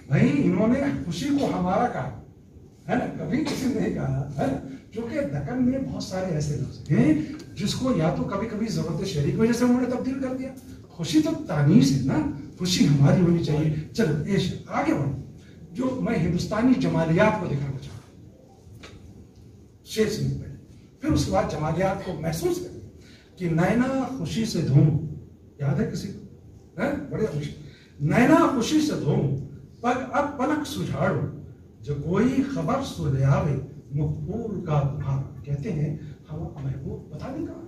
بھائی انہوں نے خوشی کو ہمارا کہا ہے نا، کبھی کسی نے نہیں کہا ہے نا. کیونکہ دکن میں بہت سارے ایسے لفظ ہیں جس کو یا تو کبھی کبھی ضرورت شہری کی وجہ سے انہوں نے تبدیل کر دیا. خوشی تو تانیث ہے نا، خوشی ہماری ہونی چاہیے. چلو آگے بڑھو. جو میں ہندوستانی جمالیات کو دکھانا چاہتا ہوں شعر سننے پہلے، پھر اس کے بعد جمالیات کو محسوس کریں کہ نینا خوشی سے دھوم، یاد ہے کسی کو؟ بڑے خوشی. نینا خوشی سے دھوم پگ اب پلک سجھاڑو، جو کوئی خبر سو لے آوے مقبول کا بہار. کہتے ہیں ہم محبوب بتا دیں کہاں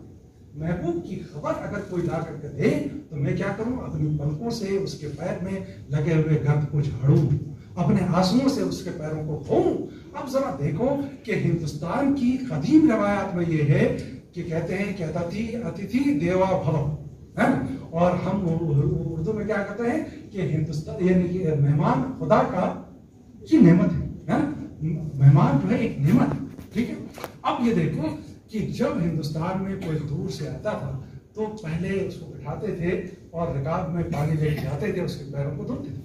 محبوب کی خبر اگر کوئی لا کر کے دے تو میں کیا کروں؟ اپنی پلکوں سے اس کے پیر میں لگے ہوئے گرد کو جھاڑوں، اپنے آنسوؤں سے اس کے پیروں کو دھوؤں. اب ذرا دیکھو کہ ہندوستان کی قدیم روایات میں یہ ہے کہ کہتے ہیں کہ اتیتھی دیوا بھو ہے نا، اور ہم اردو میں کیا کہتے ہیں کہ ہندوستان یعنی کہ مہمان خدا کا کی نعمت ہے نا، مہمان جو ہے ایک نعمت ہے. ٹھیک ہے. اب یہ دیکھو کہ جب ہندوستان میں کوئی دور سے آتا تھا تو پہلے اس کو بٹھاتے تھے اور رکاب میں پانی لے کے جاتے تھے، اس کے پیروں کو دھوتے تھے.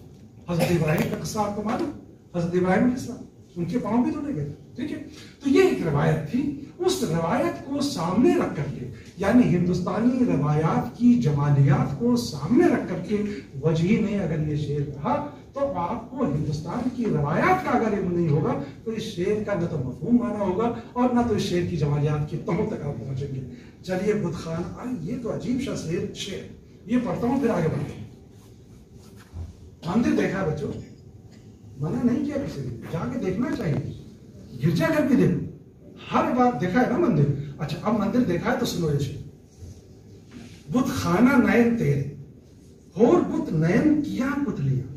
حضرت ابراہیم کا قصہ آپ کو معلوم، حضرت ابراہیم کا قصہ ان کے پاؤں بھی دھونے گئے. ٹھیک ہے. تو یہ ایک روایت تھی. اس روایت کو سامنے رکھ کر کے، یعنی ہندوستانی روایات کی جمالیات کو سامنے رکھ کر کے وجیح نے اگر یہ شعر کہا تو آپ کو ہندوستان کی روایات کا اگر علم نہیں ہوگا تو اس شعر کا نہ تو مفہوم مانا ہوگا اور نہ تو اس شعر کی جمالیات کی تہوں تک آپ پہنچیں گے. چلیے بت خانہ، یہ تو عجیب سا شعر، یہ پڑھتا ہوں پھر آگے بڑھتا ہوں. مندر دیکھا بچوں، منع نہیں کیا کسی نے، جا کے دیکھنا چاہیے. گرجا گھر بھی دیکھو، ہر بات دیکھا ہے نا مندر. اچھا اب مندر دیکھا ہے تو سنو یہ شعر. بت خانہ نین تیرے اور بت نین کیا پتلیاں.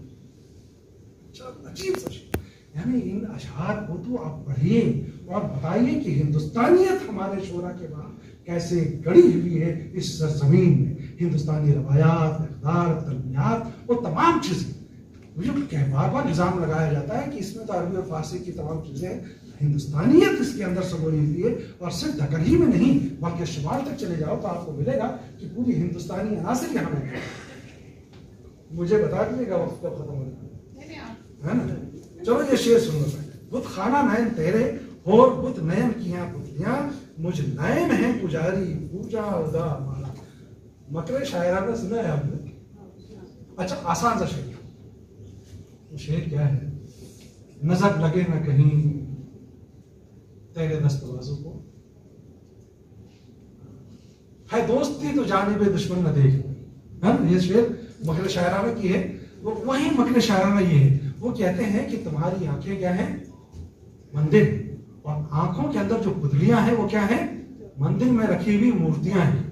عجیب سا شعر. یعنی ان اشعار کو تو آپ پڑھیے اور بتائیے کہ ہندوستانیت ہمارے شعرا کے بعد کیسے گڑی ہوئی ہے اس سرزمین میں. ہندوستانی روایات، اقدار، تلمیات، وہ تمام چیزیں مجھے بار بار الزام لگایا جاتا ہے کہ اس میں تو عربی اور فارسی کی تمام چیزیں ہیں. ہندوستانیت اس کے اندر سموئی ہوئی ہے. اور صرف دکن ہی میں نہیں بلکہ شمال تک چلے جاؤ تو آپ کو ملے گا کہ پوری ہندوستانی عناصر یہاں میں. مجھے بتا دیجیے گا وقت کب ختم ہوگا ہے نا. چلو یہ شعر سن لو پہلے. بت خانہ نین تیرے اور بت نین کیاں پتلیاں، مجھ نین ہے پجاری پوجا ادا مالا. مکر شاعرانہ سنا ہے آپ نے؟ اچھا آسان سا شعر. شعر کیا ہے؟ نظر لگے نہ کہیں تیرے دست بازو کو، ہے دوستی تو جانب دشمن نہ دیکھ. یہ شعر مکر شاعرانہ کی ہے. وہی مکر شاعرانہ یہ ہے، وہ کہتے ہیں کہ تمہاری آنکھیں کیا ہیں؟ مندر. اور آنکھوں کے اندر جو پتلیاں ہیں وہ کیا ہیں؟ مندر میں رکھی ہوئی مورتیاں ہیں.